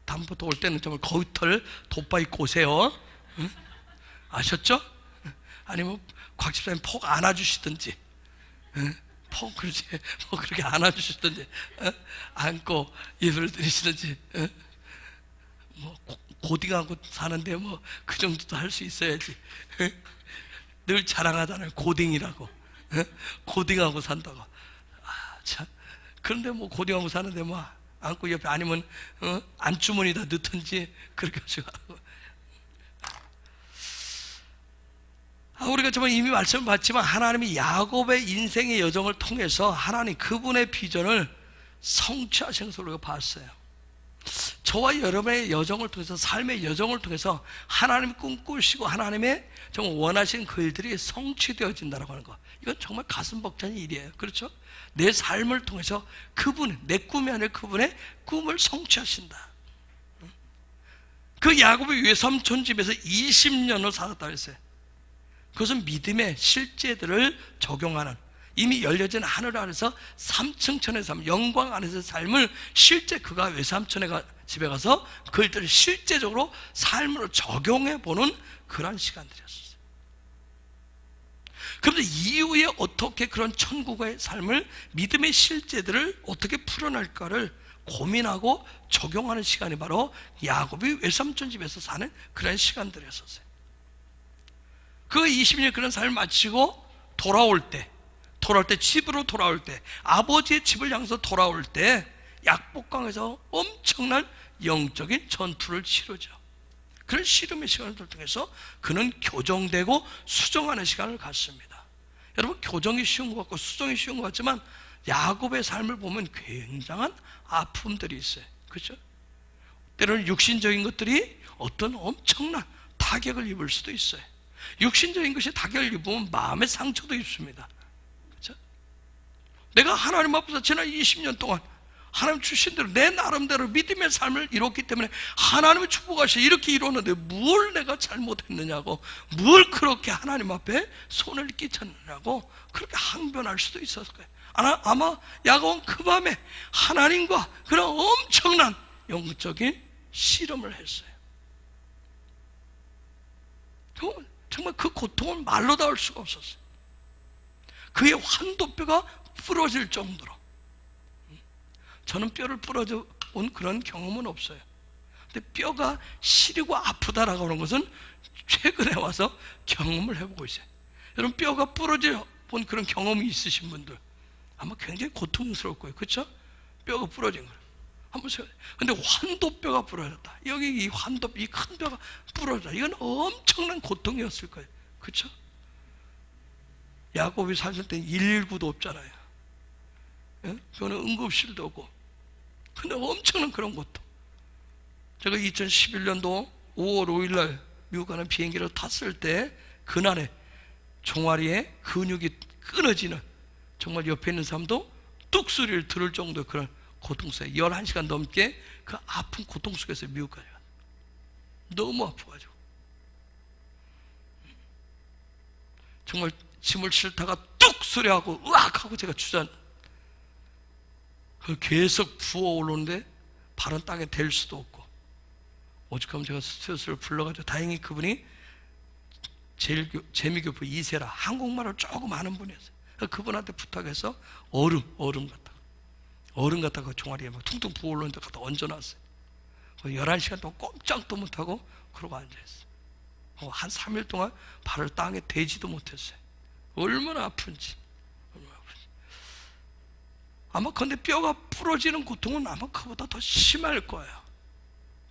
다음부터 올 때는 정말 거위털 돋바 입고 오세요. 아셨죠? 아니면 곽 집사님 폭 안아주시든지 그렇지 뭐 그렇게 안아주시든지 안고 예배를 드리시든지 뭐 고딩하고 사는데 뭐 그 정도도 할 수 있어야지. 늘 자랑하잖아요. 고딩이라고. 고딩하고 산다고. 참. 그런데 뭐 고딩하고 사는데 뭐 안고 옆에 아니면 안주머니다 넣든지 그렇게 하시고. 우리가 정말 이미 말씀을 받지만 하나님이 야곱의 인생의 여정을 통해서 하나님 그분의 비전을 성취하신 것을 우리가 봤어요. 저와 여러분의 여정을 통해서 삶의 여정을 통해서 하나님이 꿈꾸시고 하나님의 정말 원하신 그 일들이 성취되어진다고 하는 것, 이건 정말 가슴 벅찬 일이에요. 그렇죠? 내 삶을 통해서 그분, 내 꿈이 아니라 그분의 꿈을 성취하신다. 그 야곱이 외삼촌 집에서 20년을 살았다고 했어요. 그것은 믿음의 실제들을 적용하는, 이미 열려진 하늘 안에서 삼층천의 삶, 영광 안에서의 삶을 실제 그가 외삼촌의 집에 가서 그 일들을 실제적으로 삶으로 적용해 보는 그런 시간들이었어요. 그런데 이후에 어떻게 그런 천국의 삶을, 믿음의 실제들을 어떻게 풀어낼까를 고민하고 적용하는 시간이 바로 야곱이 외삼촌 집에서 사는 그런 시간들이었어요. 그 20년 그런 삶을 마치고 돌아올 때 집으로 돌아올 때, 아버지의 집을 향해서 돌아올 때 약복강에서 엄청난 영적인 전투를 치르죠. 그런 씨름의 시간을 통해서 그는 교정되고 수정하는 시간을 갖습니다. 여러분, 교정이 쉬운 것 같고 수정이 쉬운 것 같지만 야곱의 삶을 보면 굉장한 아픔들이 있어요. 그렇죠? 때로는 육신적인 것들이 어떤 엄청난 타격을 입을 수도 있어요. 육신적인 것이 타격을 입으면 마음의 상처도 입습니다. 내가 하나님 앞에서 지난 20년 동안 하나님 주신 대로 내 나름대로 믿음의 삶을 이뤘기 때문에 하나님의 축복하셔 이렇게 이뤘는데 뭘 내가 잘못했느냐고, 뭘 그렇게 하나님 앞에 손을 끼쳤느냐고 그렇게 항변할 수도 있었을 거예요. 아마 야곱은 그 밤에 하나님과 그런 엄청난 영적인 씨름을 했어요. 정말 그 고통은 말로 닿을 수가 없었어요. 그의 환도뼈가 부러질 정도로. 저는 뼈를 부러져 온 그런 경험은 없어요. 근데 뼈가 시리고 아프다라고 하는 것은 최근에 와서 경험을 해보고 있어요. 여러분, 뼈가 부러져 본 그런 경험이 있으신 분들 아마 굉장히 고통스러울 거예요. 그렇죠? 뼈가 부러진 거예요. 한번 생각해요. 근데 환도뼈가 부러졌다. 여기 이 환도뼈, 이 큰 뼈가 부러졌다. 이건 엄청난 고통이었을 거예요. 그렇죠? 야곱이 살실 때 119도 없잖아요. 예? 저는 응급실도 없고. 근데 엄청난 그런 고통. 제가 2011년도 5월 5일 날 미국 가는 비행기를 탔을 때 그날에 종아리에 근육이 끊어지는, 정말 옆에 있는 사람도 뚝 소리를 들을 정도의 그런 고통스러워요. 11시간 넘게 그 아픈 고통 속에서 미국까지 갔어요. 너무 아파가지고 정말 짐을 싣다가 뚝 소리하고 으악 하고 제가 계속 부어오르는데 발은 땅에 댈 수도 없고, 오죽하면 제가 스트레스를 불러가지고 다행히 그분이 재미교포 이세라, 한국말을 조금 아는 분이었어요. 그분한테 부탁해서 얼음 갖다가 종아리에 막 퉁퉁 부어오르는데 갖다 얹어놨어요. 11시간 동안 꼼짝도 못하고 그러고 앉아있어요. 한 3일 동안 발을 땅에 대지도 못했어요. 얼마나 아픈지. 아마 근데 뼈가 부러지는 고통은 아마 그보다 더 심할 거예요.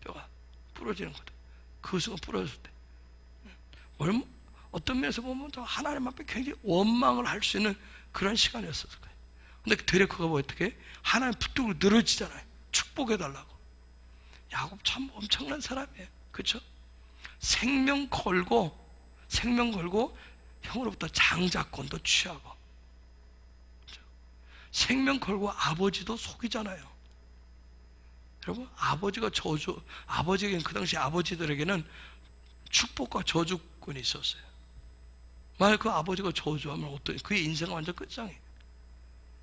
뼈가 부러지는 고통. 그 순간 부러졌을 때 어떤 면에서 보면 하나님 앞에 굉장히 원망을 할 수 있는 그런 시간이었을 거예요. 근데 되레 그가 뭐 어떻게 하나님 붙들고 늘어지잖아요. 축복해달라고. 야곱 참 엄청난 사람이에요. 그렇죠? 생명 걸고 형으로부터 장자권도 취하고, 그렇죠? 생명 걸고 아버지도 속이잖아요. 여러분, 아버지에게는 그 당시 아버지들에게는 축복과 저주권이 있었어요. 만약 그 아버지가 저주하면 어떤, 그의 인생은 완전 끝장이에요.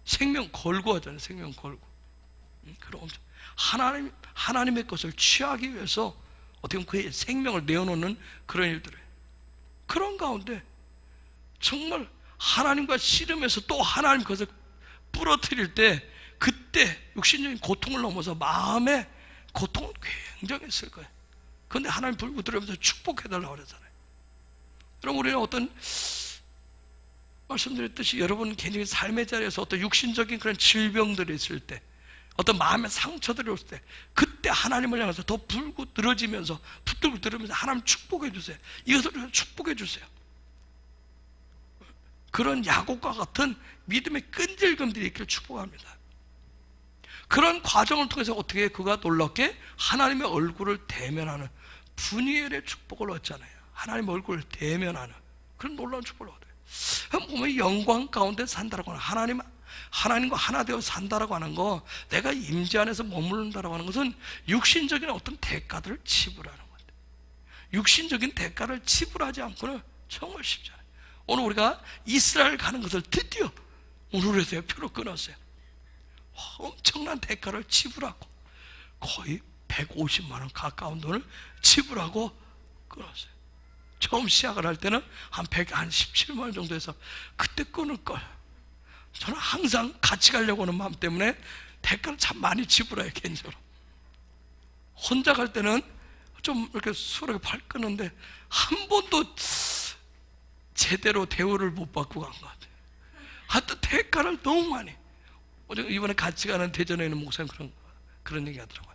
생명 걸고 하잖아요. 생명 걸고. 그럼 하나님의 것을 취하기 위해서 어떻게 보면 그의 생명을 내어놓는 그런 일들이에요. 그런 가운데 정말 하나님과 씨름해서 또 하나님 것을 부러뜨릴 때, 그때 육신적인 고통을 넘어서 마음의 고통은 굉장했을 거예요. 그런데 하나님 불고 들으면서 축복해달라고 그러잖아요. 그럼 우리는 어떤, 말씀드렸듯이 여러분 개인적인 삶의 자리에서 어떤 육신적인 그런 질병들이 있을 때, 어떤 마음의 상처들이 올 때, 그때 하나님을 향해서 더 불고 늘어지면서 붙들고 들으면서 하나님 축복해 주세요. 이것을 축복해 주세요. 그런 야곱과 같은 믿음의 끈질김들이 있기를 축복합니다. 그런 과정을 통해서 어떻게 그가 놀랍게 하나님의 얼굴을 대면하는 분이엘의 축복을 얻잖아요. 하나님의 얼굴을 대면하는 그런 놀라운 축복을 얻어요. 보면 영광 가운데 산다라고 하는, 하나님과 하나 되어 산다라고 하는 거, 내가 임재 안에서 머무른다라고 하는 것은 육신적인 어떤 대가들을 지불하는 건데, 육신적인 대가를 지불하지 않고는 정말 쉽지 않아요. 오늘 우리가 이스라엘 가는 것을 드디어 오늘에서야 표로 끊었어요. 엄청난 대가를 지불하고 거의 150만 원 가까운 돈을 지불하고 끊었어요. 처음 시작을 할 때는 한 17만 원 정도 해서 그때 끊을 걸. 저는 항상 같이 가려고 하는 마음 때문에 대가를 참 많이 지불해요. 개인적으로 혼자 갈 때는 좀 이렇게 수월하게 팔 끊는데 한 번도 제대로 대우를 못 받고 간 것 같아요. 하여튼 대가를 너무 많이. 이번에 같이 가는 대전에 있는 목사님 그런 얘기 하더라고요.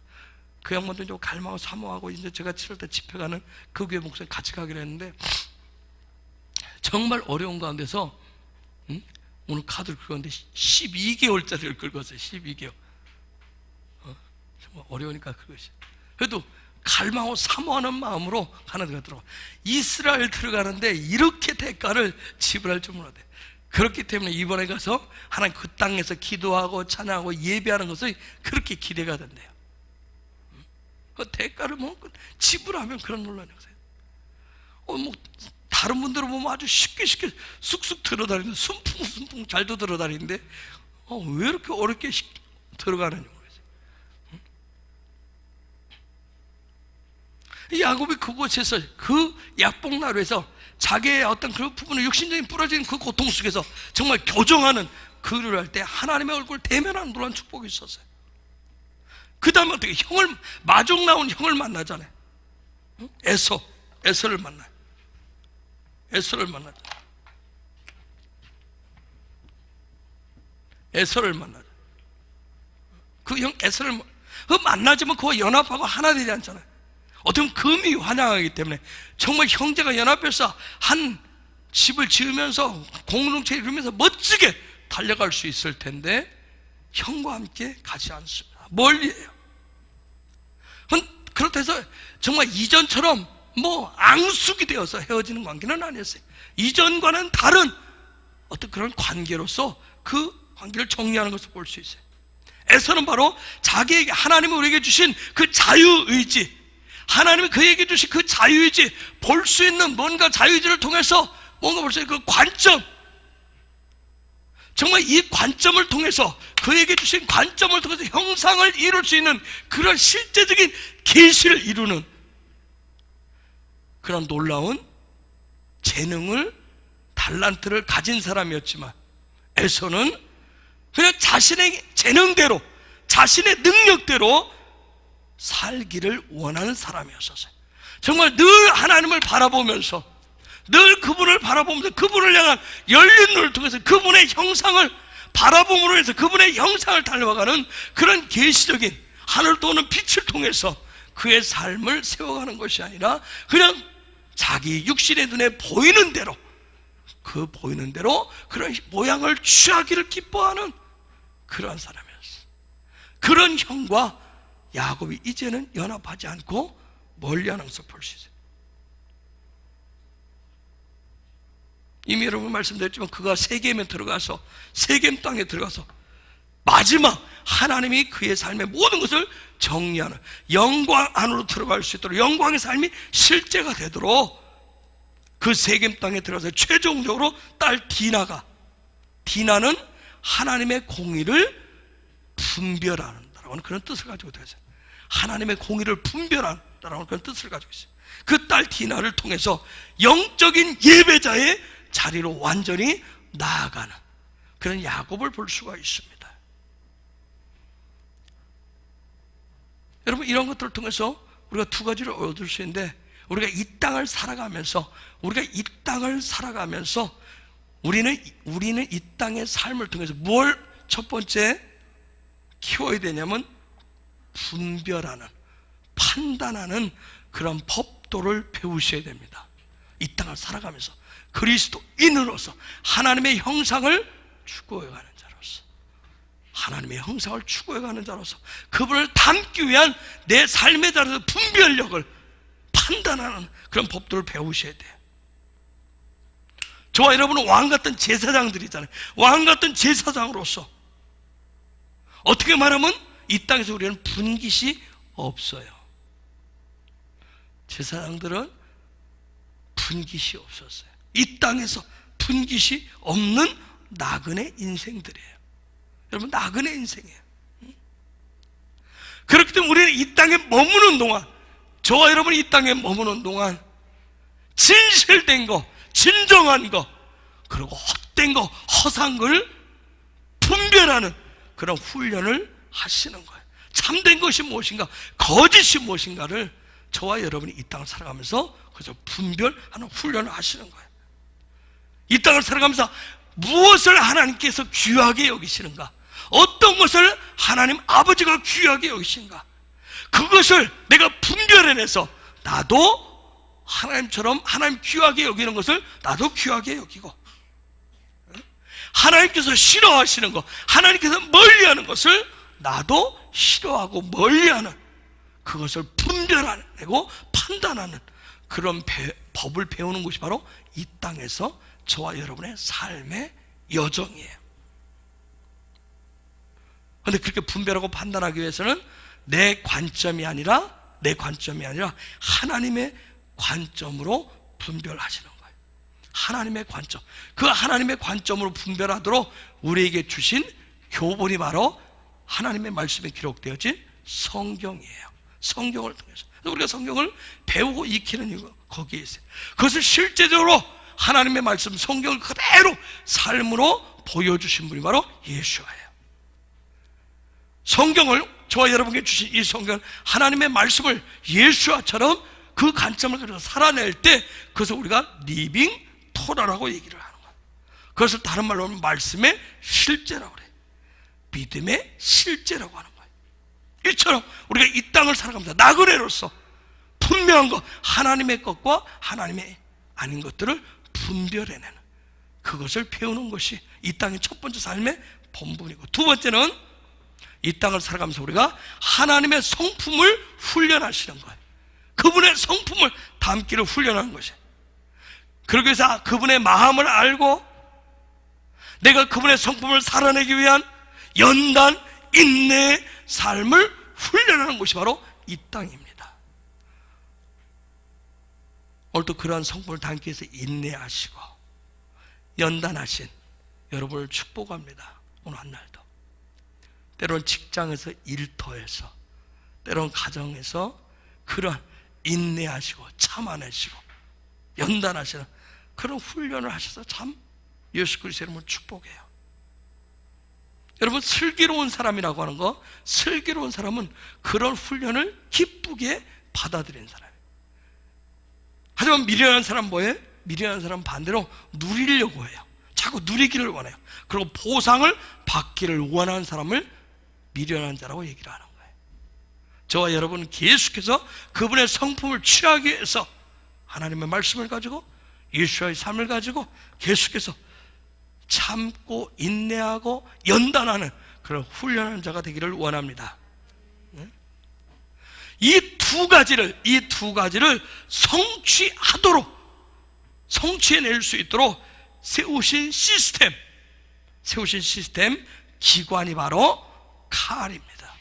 그 양반도 좀 갈망하고 사모하고 이제 제가 7월달 집회 가는 그 교회 목사님 같이 가기로 했는데, 정말 어려운 가운데서 오늘 카드를 긁었는데 12개월짜리를 긁었어요. 12개월. 정말 어려우니까 그것이. 그래도 갈망하고 사모하는 마음으로 가는 데가 더라고요. 이스라엘 들어가는데 이렇게 대가를 지불할 줄 몰랐대. 그렇기 때문에 이번에 가서 하나님 그 땅에서 기도하고 찬양하고 예배하는 것이 그렇게 기대가 된대요. 그 대가를 뭐 지불하면 그런 논란이 있어요. 뭐 다른 분들은 보면 아주 쉽게 쑥쑥 들어다니는데 순풍순풍 잘도 들어다니는데 왜 이렇게 어렵게 들어가는지 모르겠어요. 야곱이 그곳에서 그 약복나루에서 자기의 어떤 그 부분을 육신적인 부러진 그 고통 속에서 정말 교정하는 그 일을 할 때 하나님의 얼굴을 대면하는 놀라운 축복이 있었어요. 그 다음에 어떻게 마족 나온 형을 만나잖아요. 에서를 만나요. 에서를 만나죠. 에서를 만나죠. 그 형 에서를 만나지만 그거 연합하고 하나 되지 않잖아요. 어떻게 보면 금이 환영하기 때문에 정말 형제가 연합해서 한 집을 지으면서 공동체 이루면서 멋지게 달려갈 수 있을 텐데 형과 함께 가지 않습니다. 멀리해요. 그렇다 해서 정말 이전처럼 뭐 앙숙이 되어서 헤어지는 관계는 아니었어요. 이전과는 다른 어떤 그런 관계로서 그 관계를 정리하는 것을 볼 수 있어요. 에서는 바로 자기에게 하나님이 우리에게 주신 그 자유의지, 하나님이 그에게 주신 그 자유의지, 볼 수 있는 뭔가 자유의지를 통해서 뭔가 볼 수 있는 그 관점, 정말 이 관점을 통해서 그에게 주신 관점을 통해서 형상을 이룰 수 있는 그런 실제적인 계시를 이루는 그런 놀라운 재능을, 달란트를 가진 사람이었지만 에서는 그냥 자신의 재능대로, 자신의 능력대로 살기를 원하는 사람이었어요. 정말 늘 하나님을 바라보면서, 늘 그분을 바라보면서 그분을 향한 열린 눈을 통해서 그분의 형상을 바라봄으로 해서 그분의 형상을 닮아가는 그런 계시적인 하늘 도는 빛을 통해서 그의 삶을 세워가는 것이 아니라 그냥 자기 육신의 눈에 보이는 대로, 그 보이는 대로 그런 모양을 취하기를 기뻐하는 그런 사람이었어요. 그런 형과 야곱이 이제는 연합하지 않고 멀리하는 것을 볼 수 있어요. 이미 여러분 말씀드렸지만 그가 세겜에 들어가서, 세겜 땅에 들어가서 마지막 하나님이 그의 삶의 모든 것을 정리하는 영광 안으로 들어갈 수 있도록, 영광의 삶이 실제가 되도록 그 세겜 땅에 들어가서 최종적으로 딸 디나는 하나님의 공의를 분별한다라는 그런 뜻을 가지고 있어요. 하나님의 공의를 분별한다라는 그런 뜻을 가지고 있어요. 그 딸 디나를 통해서 영적인 예배자의 자리로 완전히 나아가는 그런 야곱을 볼 수가 있습니다. 여러분, 이런 것들을 통해서 우리가 두 가지를 얻을 수 있는데, 우리가 이 땅을 살아가면서 우리는 이 땅의 삶을 통해서 뭘 첫 번째 키워야 되냐면 분별하는, 판단하는 그런 법도를 배우셔야 됩니다. 이 땅을 살아가면서 그리스도인으로서 하나님의 형상을 추구해가는 자로서, 하나님의 형상을 추구해가는 자로서 그분을 닮기 위한 내 삶의 자리에서 분별력을 판단하는 그런 법도를 배우셔야 돼요. 저와 여러분은 왕같은 제사장들이잖아요. 왕같은 제사장으로서 어떻게 말하면 이 땅에서 우리는 분깃이 없어요. 제사장들은 분깃이 없었어요. 이 땅에서 분깃이 없는 나그네 인생들이에요. 여러분, 나그네 인생이에요. 그렇기 때문에 우리는 이 땅에 머무는 동안, 저와 여러분이 이 땅에 머무는 동안 진실된 거, 진정한 거, 그리고 헛된 거, 허상 걸 분별하는 그런 훈련을 하시는 거예요. 참된 것이 무엇인가, 거짓이 무엇인가를 저와 여러분이 이 땅을 살아가면서 그래서 분별하는 훈련을 하시는 거예요. 이 땅을 살아가면서 무엇을 하나님께서 귀하게 여기시는가, 어떤 것을 하나님 아버지가 귀하게 여기시는가, 그것을 내가 분별해내서 나도 하나님처럼 하나님 귀하게 여기는 것을 나도 귀하게 여기고, 하나님께서 싫어하시는 것, 하나님께서 멀리하는 것을 나도 싫어하고 멀리하는, 그것을 분별해내고 판단하는 그런 법을 배우는 것이 바로 이 땅에서 저와 여러분의 삶의 여정이에요. 그런데 그렇게 분별하고 판단하기 위해서는 내 관점이 아니라 하나님의 관점으로 분별하시는 거예요. 하나님의 관점. 그 하나님의 관점으로 분별하도록 우리에게 주신 교본이 바로 하나님의 말씀에 기록되어진 성경이에요. 성경을 통해서 우리가 성경을 배우고 익히는 이유가 거기에 있어요. 그것을 실제적으로 하나님의 말씀 성경을 그대로 삶으로 보여주신 분이 바로 예수와예요. 성경을 저와 여러분께 주신 이 성경, 하나님의 말씀을 예수와처럼 그 관점을 가지고 살아낼 때 그것을 우리가 리빙 토라라고 얘기를 하는 거예요. 그것을 다른 말로 하면 말씀의 실제라고 그래요. 믿음의 실제라고 하는 거예요. 이처럼 우리가 이 땅을 살아가면서 나그네로서 분명한 것, 하나님의 것과 하나님의 아닌 것들을 분별해내는 그것을 배우는 것이 이 땅의 첫 번째 삶의 본분이고, 두 번째는 이 땅을 살아가면서 우리가 하나님의 성품을 훈련하시는 거예요. 그분의 성품을 담기를 훈련하는 것이에요. 그러기 위해서 그분의 마음을 알고 내가 그분의 성품을 살아내기 위한 연단, 인내의 삶을 훈련하는 것이 바로 이 땅입니다. 오늘도 그러한 성품을 담기 위해서 인내하시고 연단하신 여러분을 축복합니다. 오늘 한 날도 때로는 직장에서 일터에서 때로는 가정에서 그런 인내하시고 참아내시고 연단하시는 그런 훈련을 하셔서 참 예수 그리스도의 이름으로 축복해요. 여러분, 슬기로운 사람이라고 하는 거, 슬기로운 사람은 그런 훈련을 기쁘게 받아들이는 사람이에요. 하지만 미련한 사람 뭐예요? 미련한 사람은 반대로 누리려고 해요. 자꾸 누리기를 원해요. 그리고 보상을 받기를 원하는 사람을 미련한 자라고 얘기를 하는 거예요. 저와 여러분은 계속해서 그분의 성품을 취하기 위해서 하나님의 말씀을 가지고 예수와의 삶을 가지고 계속해서 참고 인내하고 연단하는 그런 훌륭한 자가 되기를 원합니다. 이 두 가지를 성취해낼 수 있도록 세우신 시스템 기관이 바로 칼입니다.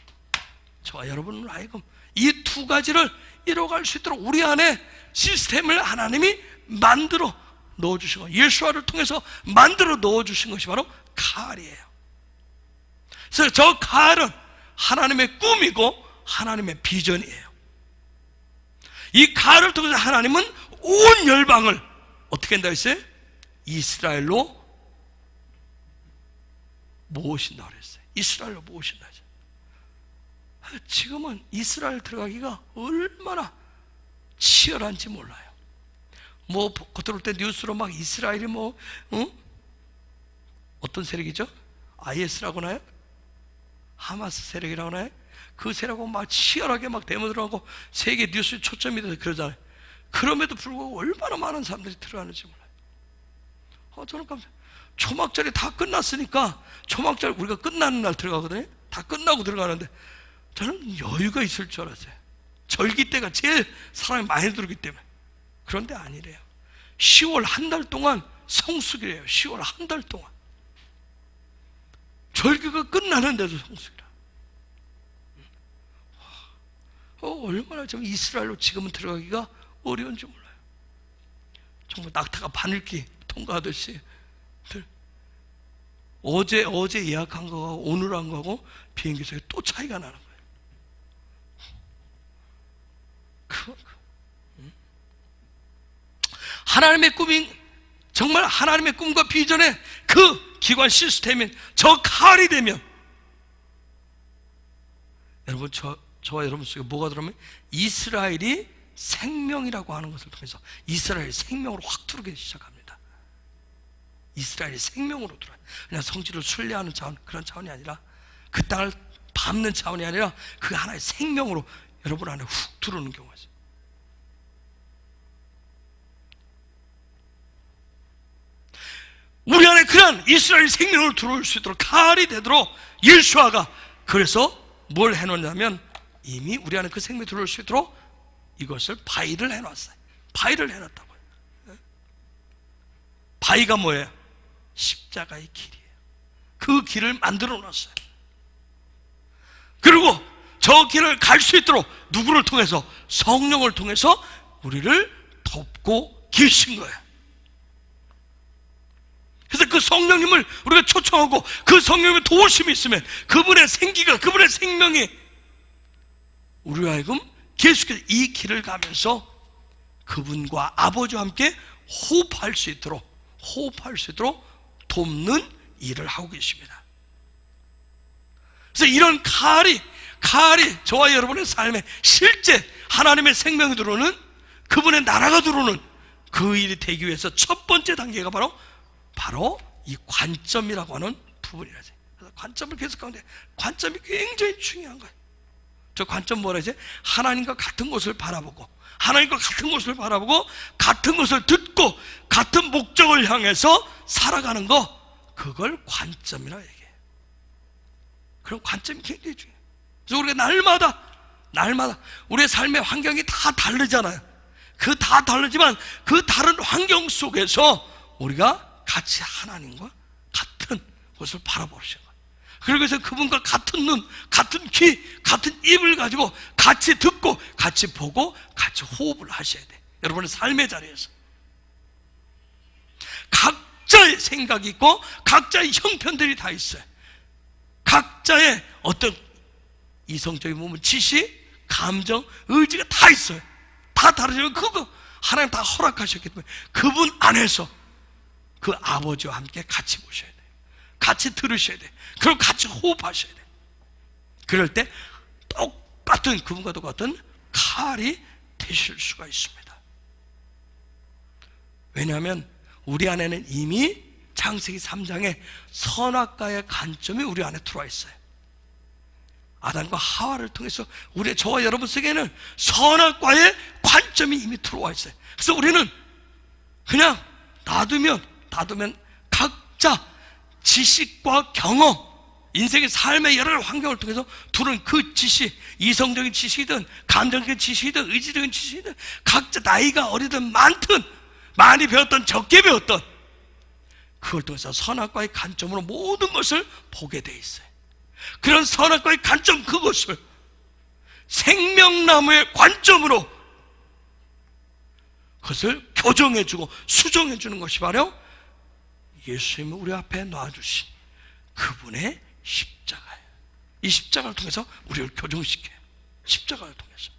저와 여러분을 하여금 이 두 가지를 이뤄갈 수 있도록 우리 안에 시스템을 하나님이 만들어 넣어주신 것, 예수와를 통해서 만들어 넣어주신 것이 바로 칼이에요. 그래서 저 칼은 하나님의 꿈이고 하나님의 비전이에요. 이 칼을 통해서 하나님은 온 열방을 어떻게 한다고 했어요? 이스라엘로 모으신다고 그랬어요. 이스라엘로 모으신다. 지금은 이스라엘 들어가기가 얼마나 치열한지 몰라요. 뭐 겉으로 올 때 뉴스로 막 이스라엘이 어떤 세력이죠? IS라고 하나요? 하마스 세력이라고 하나요? 그 세력하고 막 치열하게 막 데모들하고 세계 뉴스 초점이 돼서 그러잖아요. 그럼에도 불구하고 얼마나 많은 사람들이 들어가는지 몰라요. 저는 깜짝 초막절이 다 끝났으니까 초막절 우리가 끝나는 날 들어가거든요. 다 끝나고 들어가는데 저는 여유가 있을 줄 알았어요. 절기 때가 제일 사람이 많이 들어오기 때문에. 그런데 아니래요. 10월 한 달 동안 성수기래요. 10월 한 달 동안 절기가 끝나는데도 성수기라. 얼마나 좀 이스라엘로 지금은 들어가기가 어려운지 몰라요. 정말 낙타가 바늘기 통과하듯이 어제 예약한 거하고 오늘 한 거하고 비행기석에 또 차이가 나는 거예요. 하나님의 꿈이 정말 하나님의 꿈과 비전의 그 기관 시스템인 저 칼이 되면 여러분 저와 여러분 속에 뭐가 들어오면 이스라엘이 생명이라고 하는 것을 통해서 이스라엘이 생명으로 확 들어오기 시작합니다. 이스라엘이 생명으로 들어와요. 그냥 성질을 순례하는 차원, 그런 차원이 아니라 그 땅을 밟는 차원이 아니라 그 하나의 생명으로 여러분 안에 훅 들어오는 경우가 있어요. 우리 안에 그런 이스라엘 생명을 들어올 수 있도록 칼이 되도록 예수아가 그래서 뭘 해놓냐면 이미 우리 안에 그 생명이 들어올 수 있도록 이것을 바위를 해놨어요. 바위를 해놨다고요. 바위가 뭐예요? 십자가의 길이에요. 그 길을 만들어 놨어요. 그리고 저 길을 갈 수 있도록 누구를 통해서? 성령을 통해서 우리를 돕고 계신 거예요. 그래서 그 성령님을 우리가 초청하고 그 성령님의 도우심이 있으면 그분의 생기가, 그분의 생명이 우리와 하여금 계속해서 이 길을 가면서 그분과 아버지와 함께 호흡할 수 있도록 돕는 일을 하고 계십니다. 그래서 이런 칼이 저와 여러분의 삶에 실제 하나님의 생명이 들어오는, 그분의 나라가 들어오는 그 일이 되기 위해서 첫 번째 단계가 바로 이 관점이라고 하는 부분이라지. 그래서 관점을 계속 가는데 관점이 굉장히 중요한 거예요. 저 관점 뭐라 하지? 하나님과 같은 곳을 바라보고, 하나님과 같은 곳을 바라보고, 같은 것을 듣고, 같은 목적을 향해서 살아가는 거, 그걸 관점이라고 얘기해요. 그럼 관점이 굉장히 중요해요. 그래서 우리가 날마다 우리의 삶의 환경이 다 다르잖아요. 그 다 다르지만 그 다른 환경 속에서 우리가 같이 하나님과 같은 곳을 바라보시는 거예요. 그래서 그분과 같은 눈, 같은 귀, 같은 입을 가지고 같이 듣고, 같이 보고, 같이 호흡을 하셔야 돼요. 여러분의 삶의 자리에서 각자의 생각이 있고 각자의 형편들이 다 있어요. 각자의 어떤 이성적인 부분, 지식, 감정, 의지가 다 있어요. 다 다르지만 그거 하나님 다 허락하셨기 때문에 그분 안에서 그 아버지와 함께 같이 보셔야 돼요. 같이 들으셔야 돼요. 그리고 같이 호흡하셔야 돼요. 그럴 때 똑같은, 그분과 똑같은 칼이 되실 수가 있습니다. 왜냐하면 우리 안에는 이미 창세기 3장에 선악과의 관점이 우리 안에 들어와 있어요. 아담과 하와를 통해서 저와 여러분 속에는 선악과의 관점이 이미 들어와 있어요. 그래서 우리는 그냥 놔두면 각자 지식과 경험, 인생의 삶의 여러 환경을 통해서 두는 그 지식, 이성적인 지식이든 감정적인 지식이든 의지적인 지식이든 각자 나이가 어리든 많든 많이 배웠던 적게 배웠던 그걸 통해서 선악과의 관점으로 모든 것을 보게 돼 있어요. 그런 선악과의 관점, 그것을 생명나무의 관점으로 그것을 교정해주고 수정해주는 것이 바로 예수님이 우리 앞에 놔주신 그분의 십자가예요. 이 십자가를 통해서 우리를 교정시켜요. 십자가를 통해서.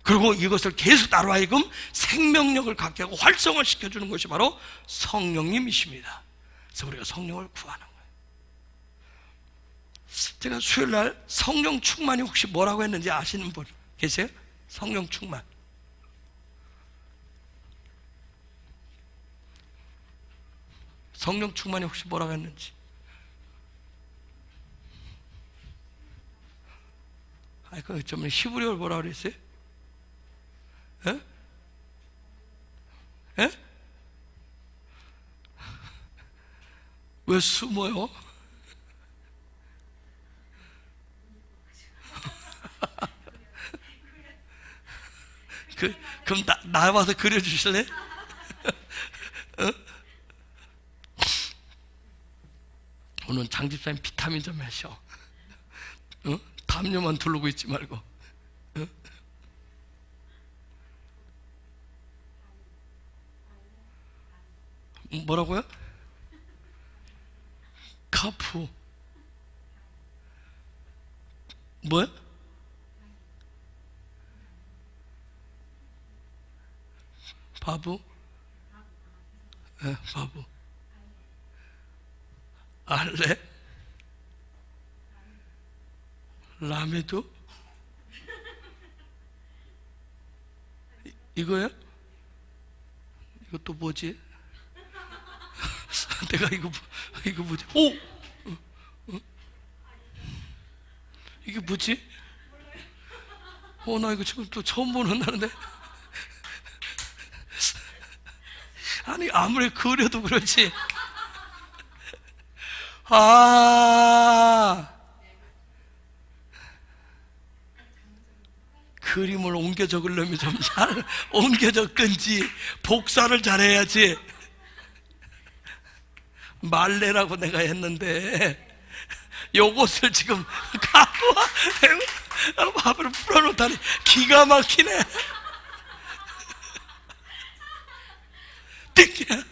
그리고 이것을 계속 나로 하여금 생명력을 갖게 하고 활성화시켜주는 것이 바로 성령님이십니다. 그래서 우리가 성령을 구하는 거예요. 제가 수요일날 성령 충만이 혹시 뭐라고 했는지 아시는 분 계세요? 성령 충만. 성령 충만이 혹시 뭐라고 했는지. 그 좀 히브리어를 뭐라고 그랬어요? 에? 에? 왜 숨어요? 그럼 나와서 그려주실래? 어? 오늘 장집사님 비타민 좀 마셔. 어? 담요만 두르고 있지 말고. 어? 뭐라고요? 카푸. 뭐야? 바보? 네, 바보. 알레? 라메도? 이거야? 이거 또 뭐지? 내가 이거 뭐지? 오! 이게 뭐지? 나 이거 지금 또 처음 보는 날인데. 아니 아무리 그려도 그렇지. 그림을 옮겨 적으려면 좀 잘 옮겨 적든지 복사를 잘해야지. 말레라고 내가 했는데 요것을 지금 가부와 밥으로 풀어놓다니 기가 막히네. 띵기야.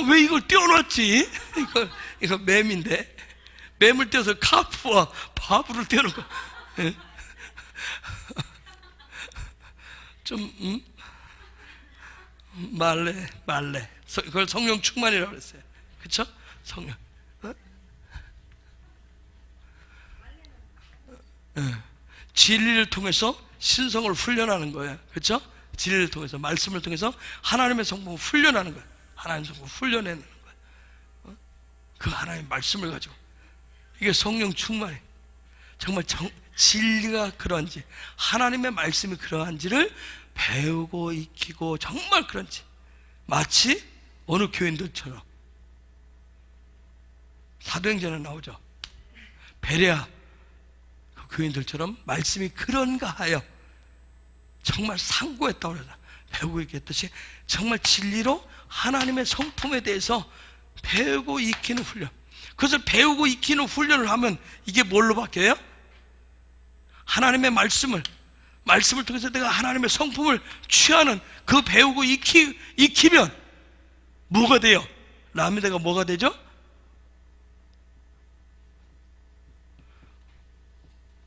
왜 이걸 떼어놨지? 이거 뱀인데 뱀을 떼어서 카프와 바브를 떼어놓고 좀 말레 그걸 성령 충만이라고 그랬어요. 그쵸? 성령 진리를 통해서 신성을 훈련하는 거예요. 그쵸? 진리를 통해서 말씀을 통해서 하나님의 성품을 훈련하는 거예요. 하나님의 성품을 훈련해내는 거예요. 그 하나님의 말씀을 가지고 이게 성령 충만이에요. 정말 진리가 그런지 하나님의 말씀이 그러한지를 배우고 익히고 정말 그런지 마치 어느 교인들처럼 사도행전에 나오죠. 베레아 그 교인들처럼 말씀이 그런가 하여 정말 상고했다고 그러죠. 배우고 있겠듯이 정말 진리로 하나님의 성품에 대해서 배우고 익히는 훈련. 그것을 배우고 익히는 훈련을 하면 이게 뭘로 바뀌어요? 하나님의 말씀을 통해서 내가 하나님의 성품을 취하는 그 배우고 익히면 뭐가 돼요? 라미대가 뭐가 되죠?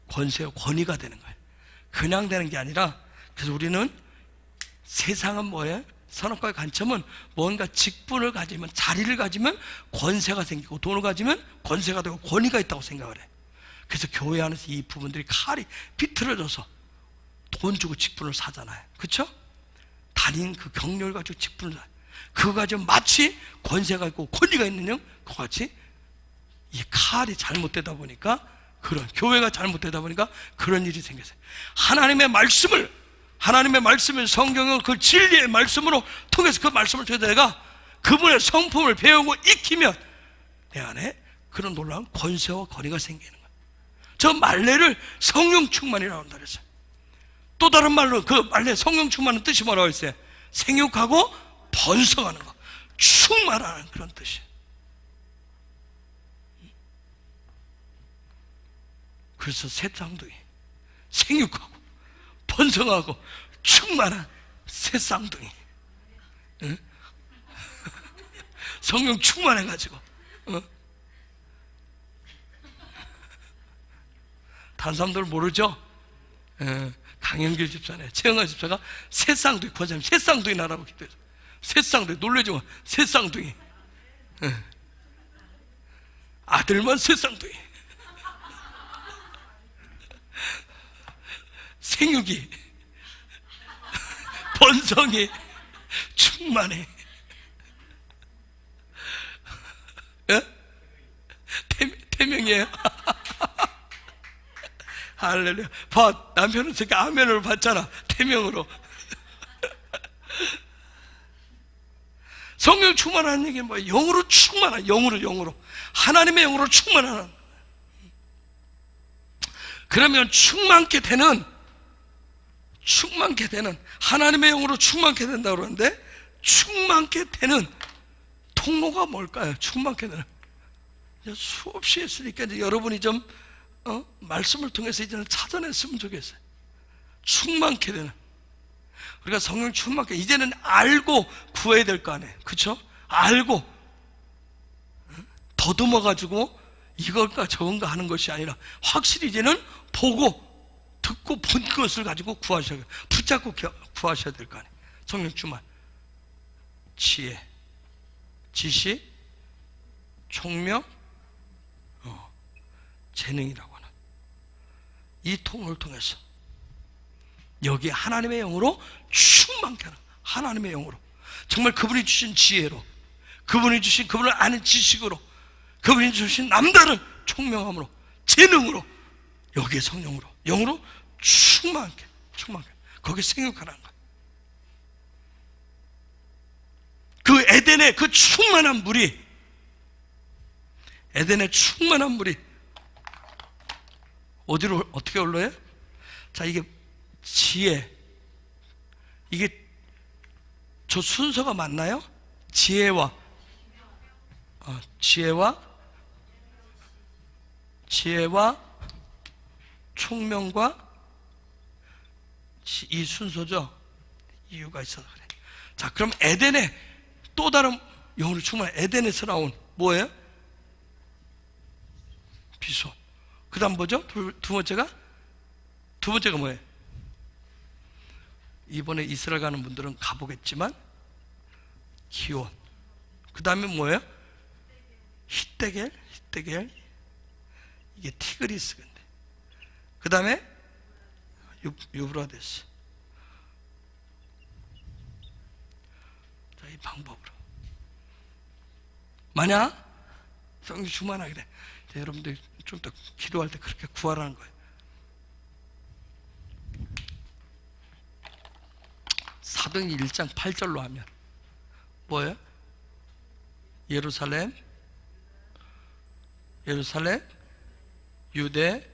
권세와 권위가 되는 거예요. 그냥 되는 게 아니라, 그래서 우리는 세상은 뭐예요? 선악과의 관점은 뭔가 직분을 가지면, 자리를 가지면 권세가 생기고, 돈을 가지면 권세가 되고 권위가 있다고 생각을 해요. 그래서 교회 안에서 이 부분들이 칼이 비틀어져서 돈 주고 직분을 사잖아요. 그렇죠? 달인 그 경력을 가지고 직분을 사요. 그거 가지고 마치 권세가 있고 권위가 있는 형, 그거 같이 이 칼이 잘못되다 보니까, 그런 교회가 잘못되다 보니까 그런 일이 생겼어요. 하나님의 말씀을 성경을 그 진리의 말씀으로 통해서, 그 말씀을 통해서 내가 그분의 성품을 배우고 익히면 내 안에 그런 놀라운 권세와 권위가 생기는 거예요. 저 말레를 성령 충만이라고 한다 그랬어요. 또 다른 말로 그 말레 성령 충만은 뜻이 뭐라고 했어요? 생육하고 번성하는 거, 충만하는 그런 뜻이에요. 그래서 새 쌍둥이, 생육하고 번성하고 충만한 새 쌍둥이, 응? 성령 충만해가지고, 응? 다른 사람들 모르죠? 강영길 집사네, 최영아 집사가 새 쌍둥이, 권사님 새 쌍둥이 나라고 기도해서, 새 쌍둥이, 놀라지 마, 새 쌍둥이, 응. 아들만 새 쌍둥이, 생육이, 번성이, 충만해. 태명이에요. 할렐루야. 봐, 남편은 저렇게 아멘을 받잖아, 태명으로. 성령 충만하는 얘기는 뭐예요? 영으로 충만한, 영으로 하나님의 영으로 충만하는. 그러면 충만케 되는 하나님의 영으로 충만케 된다고 그러는데, 충만케 되는 통로가 뭘까요? 충만케 되는, 수없이 했으니까 이제 여러분이 좀 말씀을 통해서 이제는 찾아냈으면 좋겠어요. 충만케 되는, 우리가 성령 충만케, 이제는 알고 구해야 될 거 아니에요. 그렇죠? 알고 더듬어 가지고 이걸까 저건가 하는 것이 아니라 확실히 이제는 보고 듣고 본 것을 가지고 구하셔야 돼요. 붙잡고 구하셔야 될 거 아니에요. 성령 충만, 지혜, 지식, 총명, 재능이라고 하는 이 통로를 통해서 여기 하나님의 영으로 충만케 하는, 하나님의 영으로 정말 그분이 주신 지혜로, 그분이 주신 그분을 아는 지식으로, 그분이 주신 남다른 총명함으로, 재능으로, 여기에 성령으로, 영으로 충만케 거기에 생육하라는 거야. 그 에덴의 그 충만한 물이, 에덴의 충만한 물이 어디로 어떻게 올라요? 자, 이게 지혜, 이게 저 순서가 맞나요? 지혜와 총명과 이 순서죠. 이유가 있어서 그래. 자, 그럼 에덴에 또 다른 영으로 충만한 에덴에서 나온 뭐예요? 비소. 그 다음 뭐죠? 두 번째가 뭐예요? 이번에 이스라엘 가는 분들은 가보겠지만 기온. 그 다음에 뭐예요? 히데겔. 이게 티그리스. 근데 그 다음에 유브라데스. 자, 이 방법으로 만약 성령 충만하게 돼. 자, 여러분들 좀 더 기도할 때 그렇게 구하라는 거예요. 사도행전 1장 8절로 하면 뭐예요? 예루살렘, 유대,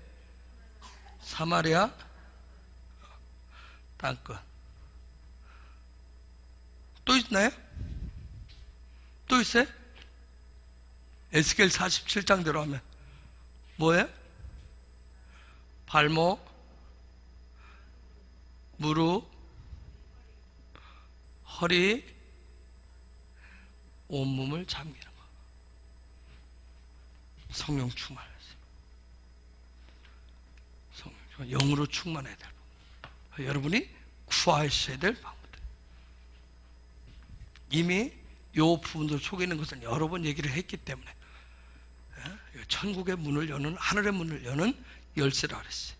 사마리아, 땅끝. 또 있나요? 또 있어요? 에스겔 47장대로 하면 뭐예요? 발목, 무릎, 허리, 온몸을 잠기는 거. 성령 충만하세요. 성령 충만, 영으로 충만해야 될 방법. 여러분이 구하셔야 될 방법들. 이미 요 부분들 속에 있는 것은 여러 번 얘기를 했기 때문에 천국의 문을 여는, 하늘의 문을 여는 열쇠라 그랬어요.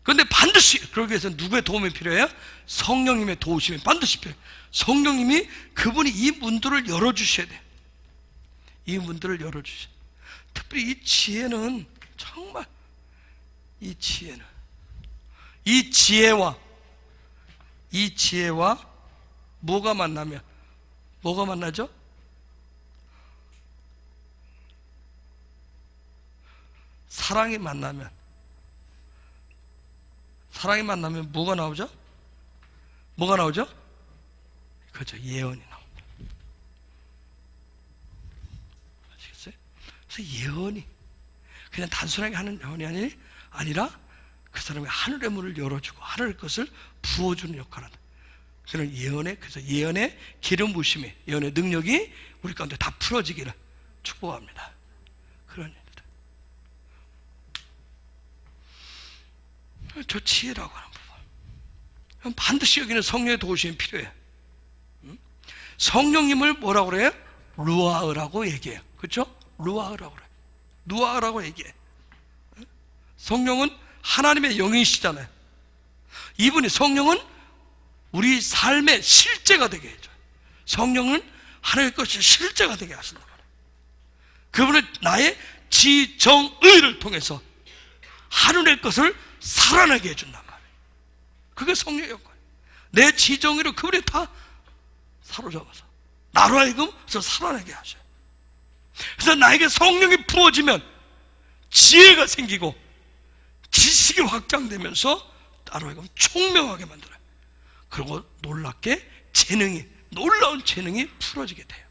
그런데 반드시 그러기 위해서 누구의 도움이 필요해요? 성령님의 도우심이 반드시 필요해요. 성령님이 그분이 이 문들을 열어주셔야 돼요. 이 문들을 열어주셔야 돼요. 특별히 이 지혜는 정말 이 지혜와 뭐가 만나면 뭐가 만나죠? 사랑이 만나면 뭐가 나오죠? 그렇죠. 예언이 나옵니다. 아시겠어요? 그래서 예언이 그냥 단순하게 하는 예언이 아니라 그 사람이 하늘의 문을 열어주고 하늘의 것을 부어주는 역할을 한다. 그런 그래서 예언의 기름 부으심이, 예언의 능력이 우리 가운데 다 풀어지기를 축복합니다. 그런 일들. 저 지혜라고 하는 부분. 반드시 여기는 성령의 도우심이 필요해요. 성령님을 뭐라고 그래요? 루아흐라고 얘기해요. 그렇죠? 루아흐라고 얘기해. 성령은 하나님의 영이시잖아요. 이분이 성령은 우리 삶의 실제가 되게 해줘요. 성령은 하나님의 것이 실제가 되게 하신단 말이에요. 그분은 나의 지정의를 통해서 하늘의 것을 살아나게 해준단 말이에요. 그게 성령의 역할이에요. 내 지정의를 그분이 다 사로잡아서 나로 하여금 살아나게 하셔요. 그래서 나에게 성령이 부어지면 지혜가 생기고 지식이 확장되면서 나로 하여금 총명하게 만들어요. 그리고 놀랍게 놀라운 재능이 풀어지게 돼요.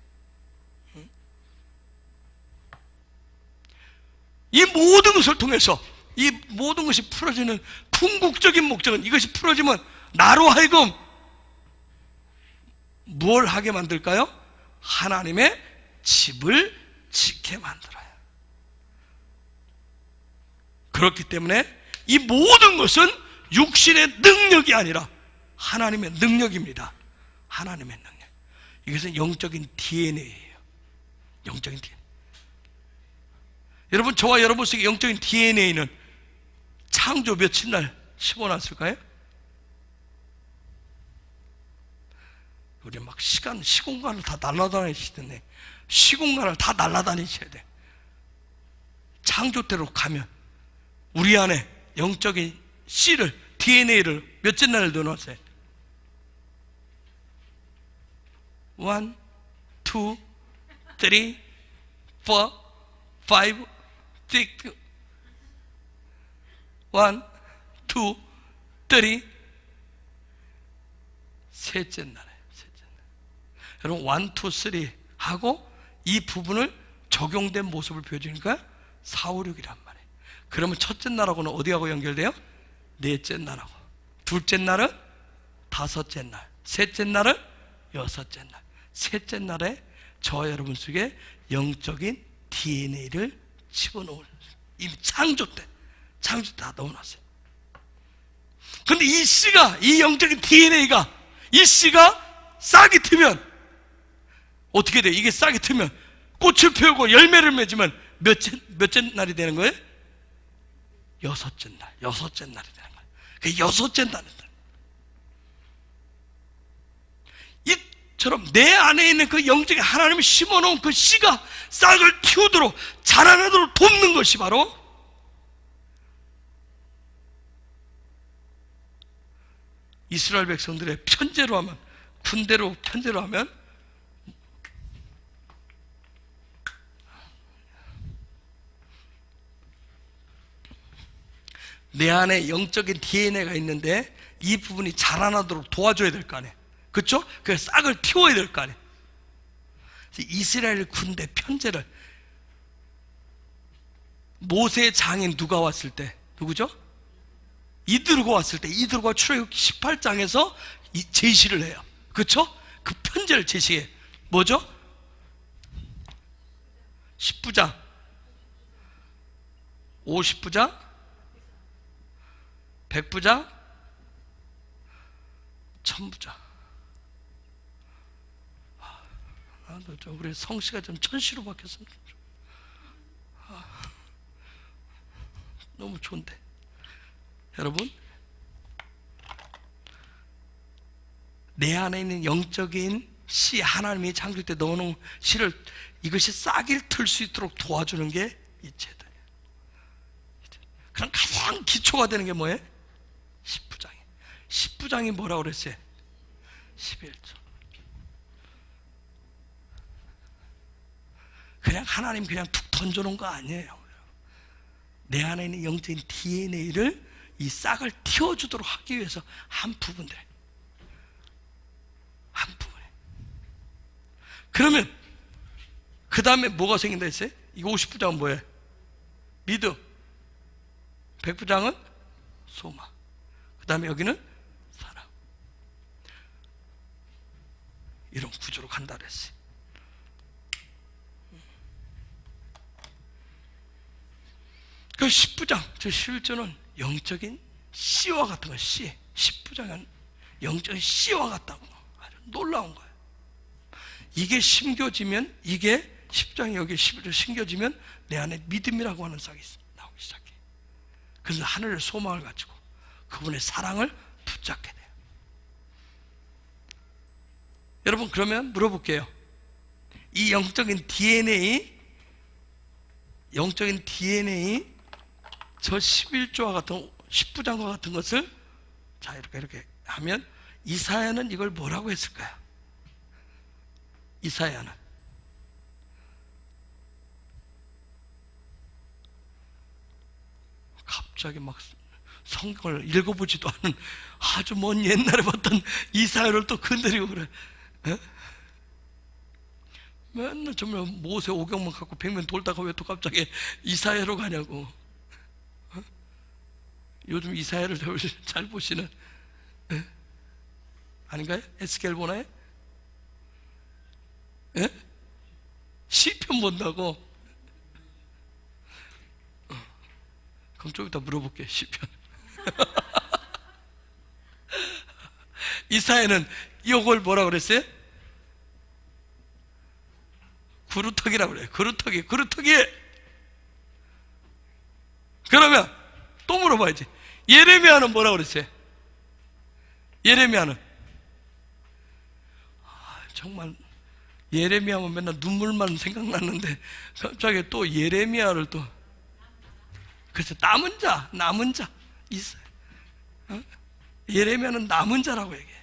이 모든 것을 통해서 이 모든 것이 풀어지는 궁극적인 목적은, 이것이 풀어지면 나로 하여금 뭘 하게 만들까요? 하나님의 집을 짓게 만들어요. 그렇기 때문에 이 모든 것은 육신의 능력이 아니라 하나님의 능력입니다. 하나님의 능력. 이것은 영적인 DNA예요. 영적인 DNA. 여러분, 저와 여러분 속의 영적인 DNA는 창조 며칠 날 심어놨을까요? 우리 막 시공간을 다 날아다니시던데, 시공간을 다 날아다니셔야 돼. 창조대로 가면 우리 안에 영적인 씨를, DNA를 몇째 날을 넣어놨어요? 1, 2, 3, 4, 5, 6. 1, 2, 3. 셋째 날에. 여러분 1, 2, 3 하고 이 부분을 적용된 모습을 보여주니까 4, 5, 6이란 말이에요. 그러면 첫째 날하고는 어디하고 연결돼요? 넷째 날하고. 둘째 날은 다섯째 날. 셋째 날은 여섯째 날. 셋째 날에 저와 여러분 속에 영적인 DNA를 집어넣을, 이미 창조 때 다 넣어놨어요. 그런데 이 씨가, 이 영적인 DNA가, 이 씨가 싹이 트면 어떻게 돼요? 이게 싹이 트면 꽃을 피우고 열매를 맺으면 몇째 날이 되는 거예요? 여섯째 날. 여섯째 날이 되는 거예요. 그 여섯째 날이 되는 거예요. 이처럼 내 안에 있는 그 영적인 하나님이 심어놓은 그 씨가 싹을 틔우도록 자라나도록 돕는 것이 바로 이스라엘 백성들의 편제로 하면, 군대로 편제로 하면 내 안에 영적인 DNA가 있는데 이 부분이 자라나도록 도와줘야 될 거 아니에요. 그렇죠? 그 싹을 틔워야 될 거 아니에요. 이스라엘 군대 편제를, 모세의 장인 누가 왔을 때, 누구죠? 이드로가 왔을 때, 이드로가 출애굽기 18장에서 제시를 해요. 그렇죠? 그 편제를 제시해. 뭐죠? 10부장, 50부장, 100부장, 1000부장. 우리 성씨가 좀 천씨로 바뀌었으면 너무 좋은데. 여러분, 내 안에 있는 영적인 씨, 하나님이 창조 때 넣어놓은 씨를, 이것이 싹을 틀 수 있도록 도와주는 게 이 제도예요. 그럼 가장 기초가 되는 게 뭐예요? 10부장이에요. 10부장이 뭐라고 그랬어요? 11조. 그냥 하나님 그냥 툭 던져놓은 거 아니에요. 내 안에 있는 영적인 DNA를, 이 싹을 틔워주도록 하기 위해서 한 부분에. 그러면 그 다음에 뭐가 생긴다 했어요? 이 50부장은 뭐예요? 믿음. 100부장은 소망. 그 다음에 여기는 사랑. 이런 구조로 간다 그랬어요. 그 10부장, 저 11조는 영적인 씨와 같은 거예요. 씨. 10부장은 영적인 씨와 같다고. 아주 놀라운 거예요. 이게 심겨지면, 이게 10장이 여기 11조 심겨지면 내 안에 믿음이라고 하는 싹이 나오기 시작해. 그래서 하늘의 소망을 가지고 그분의 사랑을 붙잡게 돼요. 여러분, 그러면 물어볼게요. 이 영적인 DNA 저 11조와 같은 10부장과 같은 것을, 자, 이렇게 하면 이사야는 이걸 뭐라고 했을까요? 이사야는 갑자기 막 성경을 읽어보지도 않은 아주 먼 옛날에 봤던 이사야를 또 건드리고 그래. 에? 맨날 정말 모세 오경만 갖고 100년 돌다가 왜 또 갑자기 이사야로 가냐고. 어? 요즘 이사야를 잘 보시는, 에? 아닌가요? 에스겔 보나요? 예? 시편 본다고? 그럼 좀 이따 물어볼게. 시편. 이사야는 이걸 뭐라 그랬어요? 그루터기라고 그래요. 그루터기. 그러면 또 물어봐야지. 예레미야는 뭐라 그랬어요? 예레미야는 정말 예레미야만 맨날 눈물만 생각났는데 갑자기 또 예레미야를 또, 그래서 남은 자 있어요. 어? 예레미야는 남은 자라고 얘기해.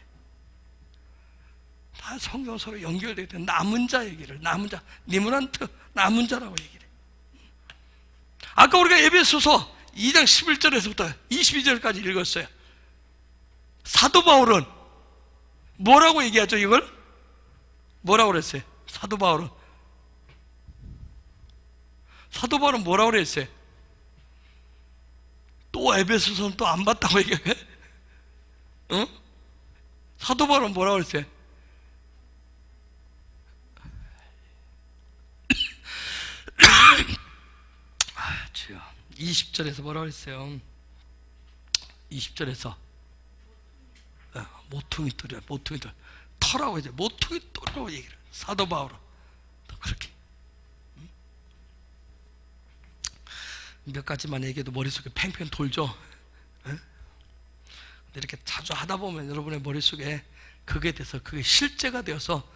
다 성경 서로 연결되어 있는 남은 자 얘기를, 남은 자, 니므란트 남은 자라고 얘기해. 아까 우리가 에베소서 2장 11절에서부터 22절까지 읽었어요. 사도 바울은 뭐라고 얘기하죠? 이걸 뭐라고 그랬어요? 사도 바울은 뭐라고 그랬어요? 또 에베소서는 또 안 봤다고 얘기해? 응? 사도 바울은 뭐라고 그랬어요? 20절에서 뭐라고 그랬어요? 20절에서 모퉁이 돌이야. 모퉁이 돌 터라고 이제 모퉁이 돌이라고 얘기를 해요. 사도 바울은 또 그렇게 몇 가지만 얘기해도 머릿속에 팽팽 돌죠. 근데 이렇게 자주 하다 보면 여러분의 머릿속에 그게 돼서 그게 실제가 되어서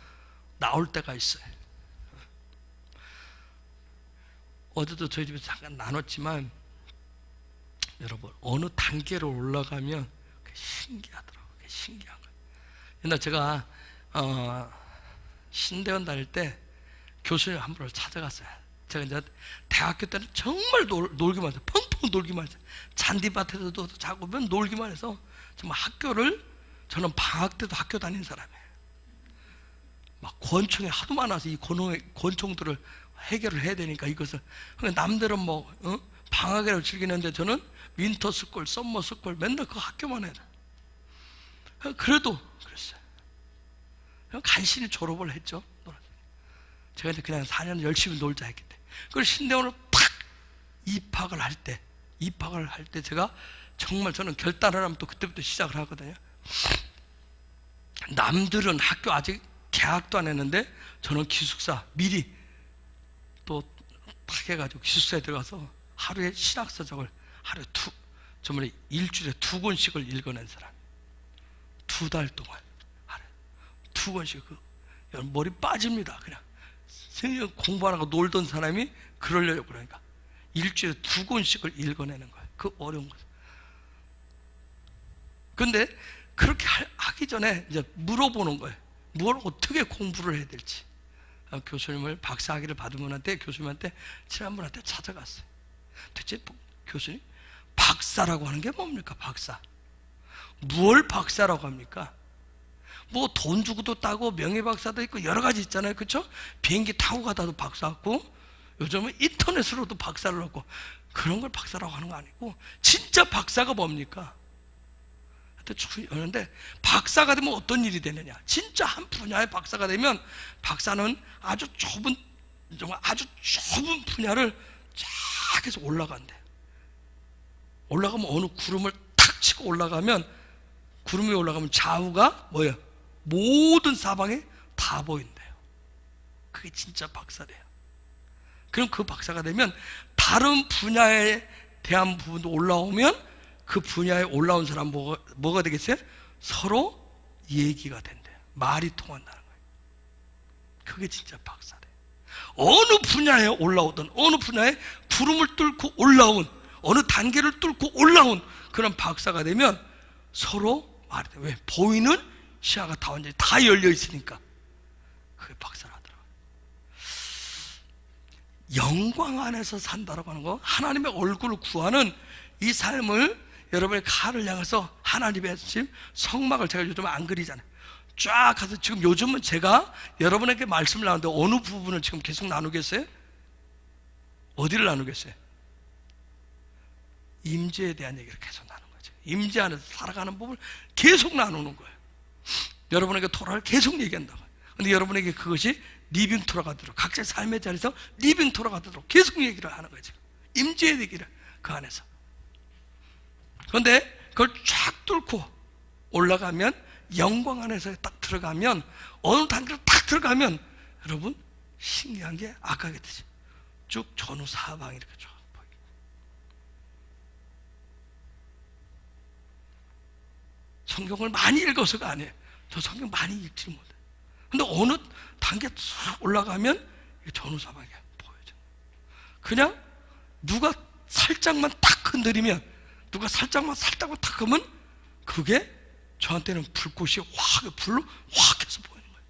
나올 때가 있어요. 어제도 저희 집에서 잠깐 나눴지만 여러분 어느 단계로 올라가면 그게 신기하더라고요. 그게 신기한 거예요. 옛날 제가 신대원 다닐 때 교수님 한 분을 찾아갔어요. 제가 이제 대학교 때는 정말 놀기만 했어요. 펑펑 놀기만 했어요. 잔디밭에서도 자고 놀기만 해서 정말 학교를, 저는 방학 때도 학교 다닌 사람이에요. 막 권총이 하도 많아서 이 권총들을 해결을 해야 되니까 이것을 남들은 뭐 방학이라고 즐기는데 저는 윈터 스쿨, 썸머 스쿨 맨날 그 학교만 해요. 그래도 그랬어요. 간신히 졸업을 했죠. 제가 이제 그냥 4년 열심히 놀자 했기 때문에. 그리고 신대원으로 탁 입학을 할 때 제가 정말 저는 결단을 하면 또 그때부터 시작을 하거든요. 남들은 학교 아직 개학도 안 했는데 저는 기숙사 미리 또 탁 해가지고 기숙사에 들어가서 하루에 신학서적을 하루에 정말 일주일에 2권씩을 읽어낸 사람. 2달 동안 하루에 2권씩 머리 빠집니다. 그냥 생전 공부 안 하고 놀던 사람이 그러려고 그러니까 일주일에 2권씩을 읽어내는 거예요. 그 어려운 거. 근데 그렇게 하기 전에 이제 물어보는 거예요. 뭘 어떻게 공부를 해야 될지. 교수님을 박사학위를 받은 분한테, 교수님한테, 친한 분한테 찾아갔어요. 대체 교수님, 박사라고 하는 게 뭡니까? 박사. 뭘 박사라고 합니까? 뭐 돈 주고도 따고 명예박사도 있고 여러 가지 있잖아요. 그렇죠? 비행기 타고 가다도 박사 갖고 요즘은 인터넷으로도 박사를 얻고 그런 걸 박사라고 하는 거 아니고 진짜 박사가 뭡니까? 그런데 박사가 되면 어떤 일이 되느냐? 진짜 한 분야의 박사가 되면 박사는 아주 좁은 분야를 쫙 해서 올라간대. 올라가면 어느 구름을 탁 치고 올라가면 구름이 올라가면 좌우가 뭐예요? 모든 사방에 다 보인대요. 그게 진짜 박사래요. 그럼 그 박사가 되면 다른 분야에 대한 부분도 올라오면 그 분야에 올라온 사람 뭐가 되겠어요? 서로 얘기가 된대요. 말이 통한다는 거예요. 그게 진짜 박사래요. 어느 분야에 올라오든 어느 분야에 구름을 뚫고 올라온 어느 단계를 뚫고 올라온 그런 박사가 되면 서로 말이 돼요. 왜? 보이는 시야가 다 완전히 다 열려 있으니까 그게 박사라더라고요. 영광 안에서 산다라고 하는 거, 하나님의 얼굴을 구하는 이 삶을 여러분의 가를 향해서 하나님의 지금 성막을 제가 요즘 안 그리잖아요. 쫙 가서 지금 요즘은 제가 여러분에게 말씀을 나누는데 어느 부분을 지금 계속 나누겠어요? 어디를 나누겠어요? 임재에 대한 얘기를 계속 나누는 거죠. 임재 안에서 살아가는 법을 계속 나누는 거예요. 여러분에게 토라를 계속 얘기한다고. 근데 여러분에게 그것이 리빙 토라가 되도록 각자의 삶의 자리에서 리빙 토라가 되도록 계속 얘기를 하는 거예요. 임재의 얘기를 그 안에서. 그런데 그걸 쫙 뚫고 올라가면 영광 안에서 딱 들어가면 어느 단계로 딱 들어가면 여러분 신기한 게 아까 그랬듯이 쭉 전후 사방이 이렇게 쭉 보이고 성경을 많이 읽어서가 아니에요. 저 성경 많이 읽지 못해요. 근데 어느 단계 쭉 올라가면 전후 사방이 보여져요. 그냥 누가 살짝만 탁 흔들리면 누가 살짝만 탁 하면 그게 저한테는 불꽃이 불로 확 해서 보이는 거예요.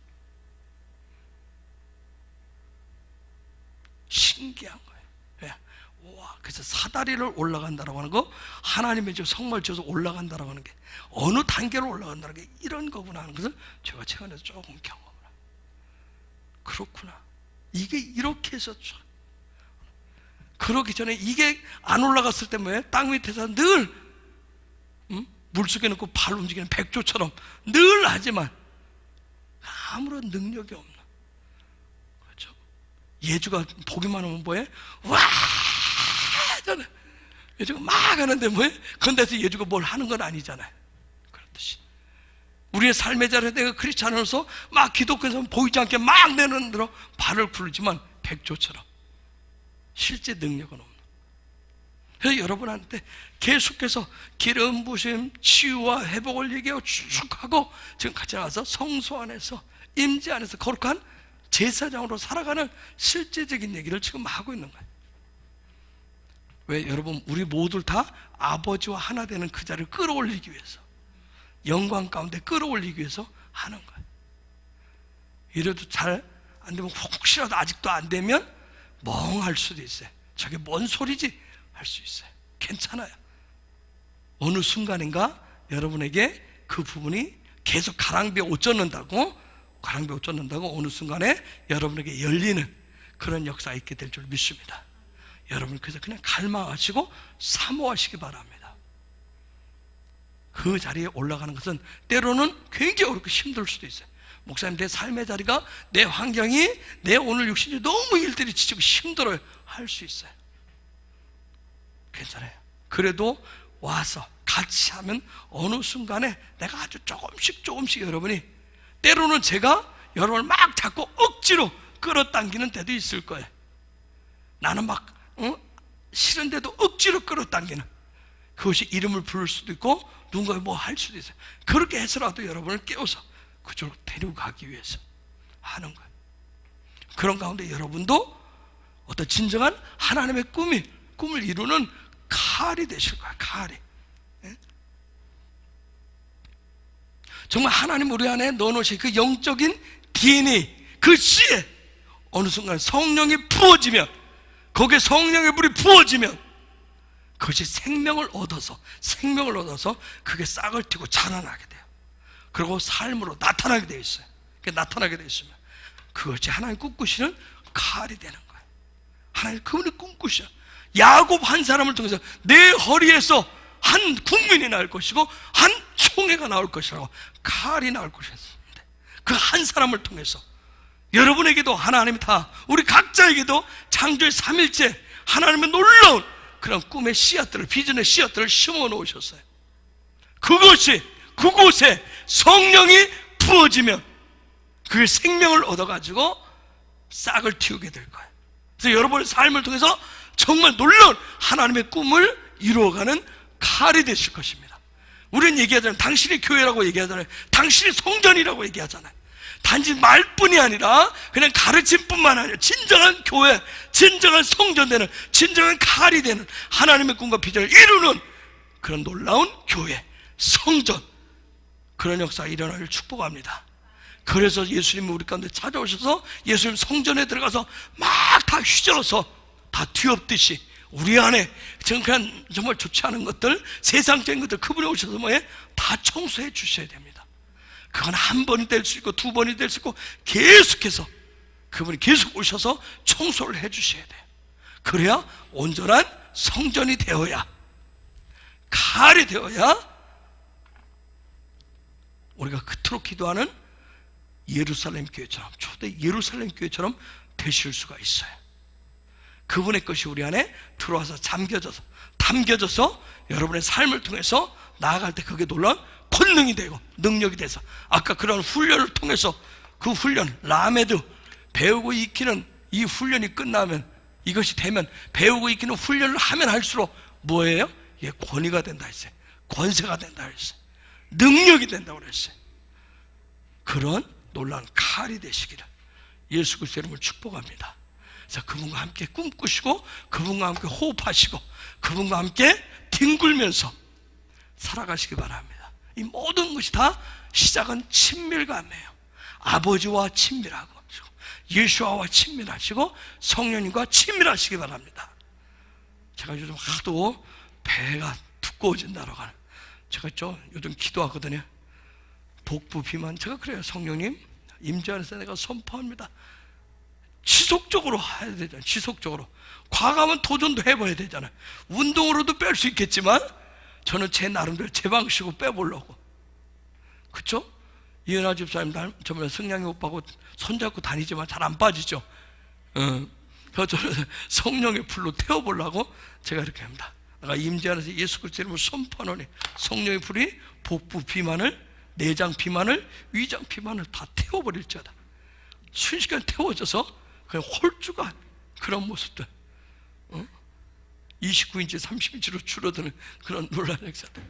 신기한 거예요. 왜? 와, 그래서 사다리를 올라간다라고 하는 거, 하나님의 저 성막을 지어서 올라간다라고 하는 게 어느 단계로 올라간다는 게 이런 거구나 하는 것을 제가 최근에 조금 경험을 해요. 그렇구나, 이게 이렇게 해서 그러기 전에 이게 안 올라갔을 때 뭐예요? 땅 밑에서 늘 물속에 넣고 발 움직이는 백조처럼 늘 하지만 아무런 능력이 없는, 그렇죠? 예주가 보기만 하면 뭐예요? 와! 하잖아요. 예주가 막 하는데 뭐예요? 그런데서 예주가 뭘 하는 건 아니잖아요. 그렇듯이 우리의 삶의 자리에 내가 크리스찬으로서 막 기독교에서 보이지 않게 막 내는 대로 발을 굴리지만 백조처럼 실제 능력은 없는. 그래서 여러분한테 계속해서 기름 부심, 치유와 회복을 얘기하고 쭉 하고 지금 같이 나와서 성소 안에서, 임재 안에서 거룩한 제사장으로 살아가는 실제적인 얘기를 지금 하고 있는 거예요. 왜? 여러분, 우리 모두 다 아버지와 하나 되는 그 자리를 끌어올리기 위해서, 영광 가운데 끌어올리기 위해서 하는 거예요. 이래도 잘 안 되면, 혹시라도 아직도 안 되면 멍할 수도 있어요. 저게 뭔 소리지? 할 수 있어요. 괜찮아요. 어느 순간인가 여러분에게 그 부분이 계속 가랑비에 옷 젖는다고 어느 순간에 여러분에게 열리는 그런 역사가 있게 될 줄 믿습니다. 여러분, 그래서 그냥 갈망하시고 사모하시기 바랍니다. 그 자리에 올라가는 것은 때로는 굉장히 어렵고 힘들 수도 있어요. 목사님, 내 삶의 자리가, 내 환경이, 내 오늘 육신이 너무 일들이 지치고 힘들어요, 할 수 있어요. 괜찮아요. 그래도 와서 같이 하면 어느 순간에 내가 아주 조금씩 여러분이, 때로는 제가 여러분을 막 자꾸 억지로 끌어당기는 때도 있을 거예요. 나는 막 싫은데도 억지로 끌어당기는, 그것이 이름을 부를 수도 있고 누군가 뭐 할 수도 있어요. 그렇게 해서라도 여러분을 깨워서 그쪽으로 데리고 가기 위해서 하는 거예요. 그런 가운데 여러분도 어떤 진정한 하나님의 꿈을 이루는 칼이 되실 거예요. 칼이. 정말 하나님 우리 안에 넣어놓으신 그 영적인 DNA, 그 씨에 어느 순간 성령이 부어지면, 거기에 성령의 불이 부어지면 그것이 생명을 얻어서 그게 싹을 틔고 자라나게 돼요. 그리고 삶으로 나타나게 되어 있어요. 나타나게 되어 있으면 그것이 하나님 꿈꾸시는 칼이 되는 거예요. 하나님 그분이 꿈꾸셔. 야곱 한 사람을 통해서 내 허리에서 한 국민이 나올 것이고 한 총회가 나올 것이라고, 칼이 나올 것이었는데 그 한 사람을 통해서 여러분에게도 하나님이 다, 우리 각자에게도 창조의 3일째 하나님의 놀라운 그런 꿈의 씨앗들을, 비전의 씨앗들을 심어 놓으셨어요. 그곳에 성령이 부어지면 그게 생명을 얻어가지고 싹을 틔우게 될 거예요. 그래서 여러분의 삶을 통해서 정말 놀라운 하나님의 꿈을 이루어가는 칼이 되실 것입니다. 우리는 얘기하잖아요. 당신이 교회라고 얘기하잖아요. 당신이 성전이라고 얘기하잖아요. 단지 말뿐이 아니라 그냥 가르침뿐만 아니라 진정한 교회, 진정한 성전되는, 진정한 칼이 되는 하나님의 꿈과 비전을 이루는 그런 놀라운 교회, 성전, 그런 역사가 일어나길 축복합니다. 그래서 예수님이 우리 가운데 찾아오셔서 예수님 성전에 들어가서 막 다 휘저어서 다 뒤엎듯이 우리 안에 정말 좋지 않은 것들, 세상적인 것들, 그분이 오셔서 뭐에 다 청소해 주셔야 됩니다. 그건 한 번이 될 수 있고 두 번이 될 수 있고 계속해서 그분이 계속 오셔서 청소를 해 주셔야 돼요. 그래야 온전한 성전이 되어야, 칼이 되어야 우리가 그토록 기도하는 예루살렘 교회처럼, 초대 예루살렘 교회처럼 되실 수가 있어요. 그분의 것이 우리 안에 들어와서 담겨져서 여러분의 삶을 통해서 나아갈 때 그게 놀라운 권능이 되고 능력이 돼서, 아까 그런 훈련을 통해서 그 훈련, 라메드, 배우고 익히는 이 훈련이 끝나면, 이것이 되면, 배우고 익히는 훈련을 하면 할수록 뭐예요? 이게 권위가 된다 했어요. 권세가 된다 했어요. 능력이 된다고 그랬어요. 그런 놀라운 칼이 되시기를 예수 그리스도의 이름으로 축복합니다. 그래서 그분과 함께 꿈꾸시고 그분과 함께 호흡하시고 그분과 함께 뒹굴면서 살아가시기 바랍니다. 이 모든 것이 다 시작은 친밀감이에요. 아버지와 친밀하고 예수와와 친밀하시고 성령님과 친밀하시기 바랍니다. 제가 요즘 하도 배가 두꺼워진다라고 하는, 제가 요즘 기도하거든요. 복부 비만. 제가 그래요. 성령님 임재 안에서 내가 선포합니다. 지속적으로 해야 되잖아요. 지속적으로. 과감한 도전도 해봐야 되잖아요. 운동으로도 뺄 수 있겠지만 저는 제 나름대로 제 방식으로 빼보려고. 그쵸? 이은하 집사님 저번에 승량이 오빠하고 손잡고 다니지만 잘 안 빠지죠. 그래서 저는 성령의 불로 태워보려고 제가 이렇게 합니다. 내가 임재 안에서 예수 그리스도 이름으로 선포하노니 성령의 불이 복부 비만을, 내장 비만을, 위장 비만을 다 태워버릴지어다. 순식간에 태워져서 그냥 홀쭉한 그런 모습들, 29인치 30인치로 줄어드는 그런 놀라운 역사들,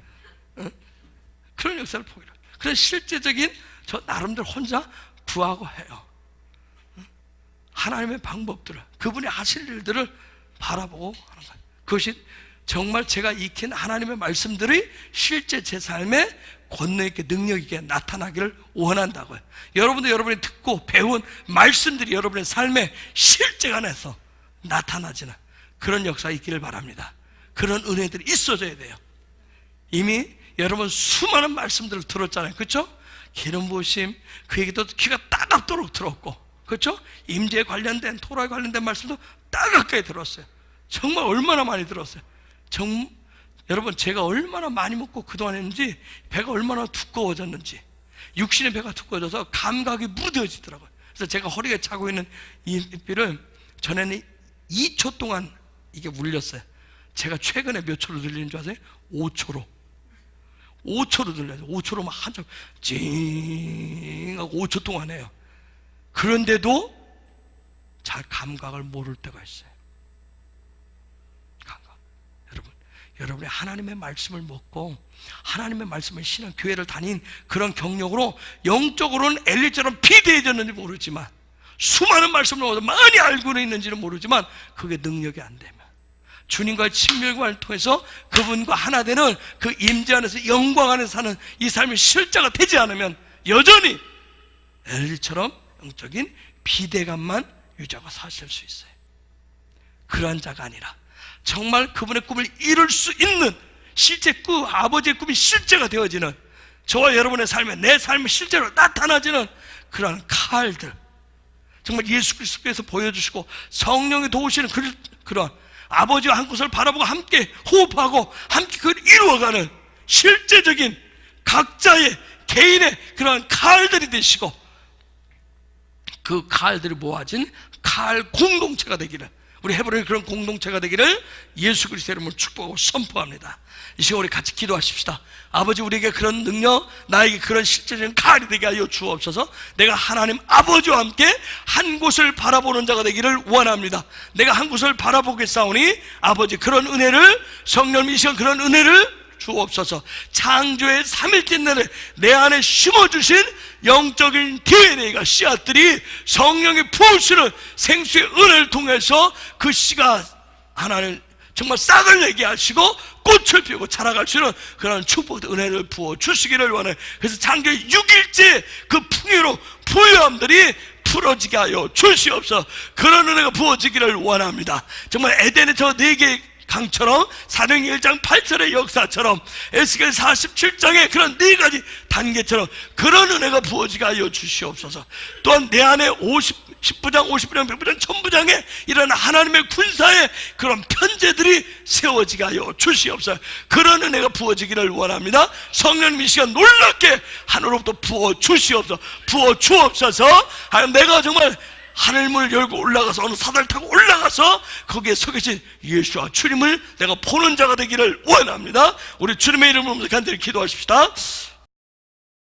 그런 역사를 보기로. 그런 실제적인 저 나름대로 혼자 구하고 해요. 하나님의 방법들을, 그분이 하실 일들을 바라보고 하는 거예요. 그것이 정말 제가 익힌 하나님의 말씀들이 실제 제 삶에 권능 있게 능력 있게 나타나기를 원한다고요. 여러분도 여러분이 듣고 배운 말씀들이 여러분의 삶에 실제가 안에서 나타나지는 그런 역사가 있기를 바랍니다. 그런 은혜들이 있어져야 돼요. 이미 여러분 수많은 말씀들을 들었잖아요. 그렇죠? 기름 부으심, 그 얘기도 귀가 따갑도록 들었고, 그렇죠? 임재에 관련된, 토라에 관련된 말씀도 따갑게 들었어요. 정말 얼마나 많이 들었어요. 여러분, 제가 얼마나 많이 먹고 그동안 했는지, 배가 얼마나 두꺼워졌는지, 육신의 배가 두꺼워져서 감각이 무뎌지더라고요. 그래서 제가 허리에 차고 있는 이 삐를 전에는 2초 동안 이게 울렸어요. 제가 최근에 몇 초로 들리는 줄 아세요? 5초로. 5초로 들려요. 5초로 막 한참 찡 하고 5초 동안 해요. 그런데도 잘 감각을 모를 때가 있어요. 감각. 여러분이 하나님의 말씀을 먹고 하나님의 말씀을 신앙 교회를 다닌 그런 경력으로 영적으로는 엘리처럼 비대해졌는지 모르지만, 수많은 말씀을 많이 알고는 있는지는 모르지만, 그게 능력이 안 되면, 주님과의 친밀관을 통해서 그분과 하나 되는 그 임재 안에서 영광 안에서 사는 이 삶이 실제가 되지 않으면 여전히 엘리처럼 영적인 비대감만 유지하고 사실 수 있어요. 그러한 자가 아니라 정말 그분의 꿈을 이룰 수 있는 실제 꿈, 아버지의 꿈이 실제가 되어지는, 저와 여러분의 삶에 내 삶이 실제로 나타나지는 그러한 칼들, 정말 예수 그리스도께서 보여주시고 성령이 도우시는 그런 아버지와 한 곳을 바라보고 함께 호흡하고 함께 그걸 이루어가는 실제적인 각자의 개인의 그런 칼들이 되시고, 그 칼들이 모아진 칼 공동체가 되기를, 우리 해버릴 그런 공동체가 되기를 예수 그리스도의 이름으로 축복하고 선포합니다. 이 시간 우리 같이 기도하십시다. 아버지, 우리에게 그런 능력, 나에게 그런 실제적인 칼이 되게 하여 주옵소서. 내가 하나님 아버지와 함께 한 곳을 바라보는 자가 되기를 원합니다. 내가 한 곳을 바라보겠사오니 아버지, 그런 은혜를, 성령님 이 시간 그런 은혜를 주옵소서. 창조의 3일째 날에 내 안에 심어주신 영적인 DNA가, 씨앗들이 성령의 부으시는 생수의 은혜를 통해서 그 씨가 하나님 정말 싹을 내게 하시고 꽃을 피우고 자라갈 수 있는 그런 축복 은혜를 부어 주시기를 원해. 그래서 창조의 6일째 그 풍요로 부유함들이 풀어지게 하여 주시옵소서. 그런 은혜가 부어지기를 원합니다. 정말 에덴의 저 4개의 강처럼, 사도행전 1장 8절의 역사처럼, 에스겔 47장의 그런 4가지 단계처럼 그런 은혜가 부어지게 하여 주시옵소서. 또한 내 안에 10부장, 50부장, 100부장, 1000부장의 이런 하나님의 군사의 그런 편제들이 세워지게 하여 주시옵소서. 그런 은혜가 부어지기를 원합니다. 성령님 이 시간 놀랍게 하늘로부터 부어 주시옵소서. 부어 주옵소서. 하나님, 내가 정말 하늘문을 열고 올라가서 어느 사다리를 타고 올라가서 거기에 서 계신 예수와 주님을 내가 보는 자가 되기를 원합니다. 우리 주님의 이름으로 간절히 기도하십시다.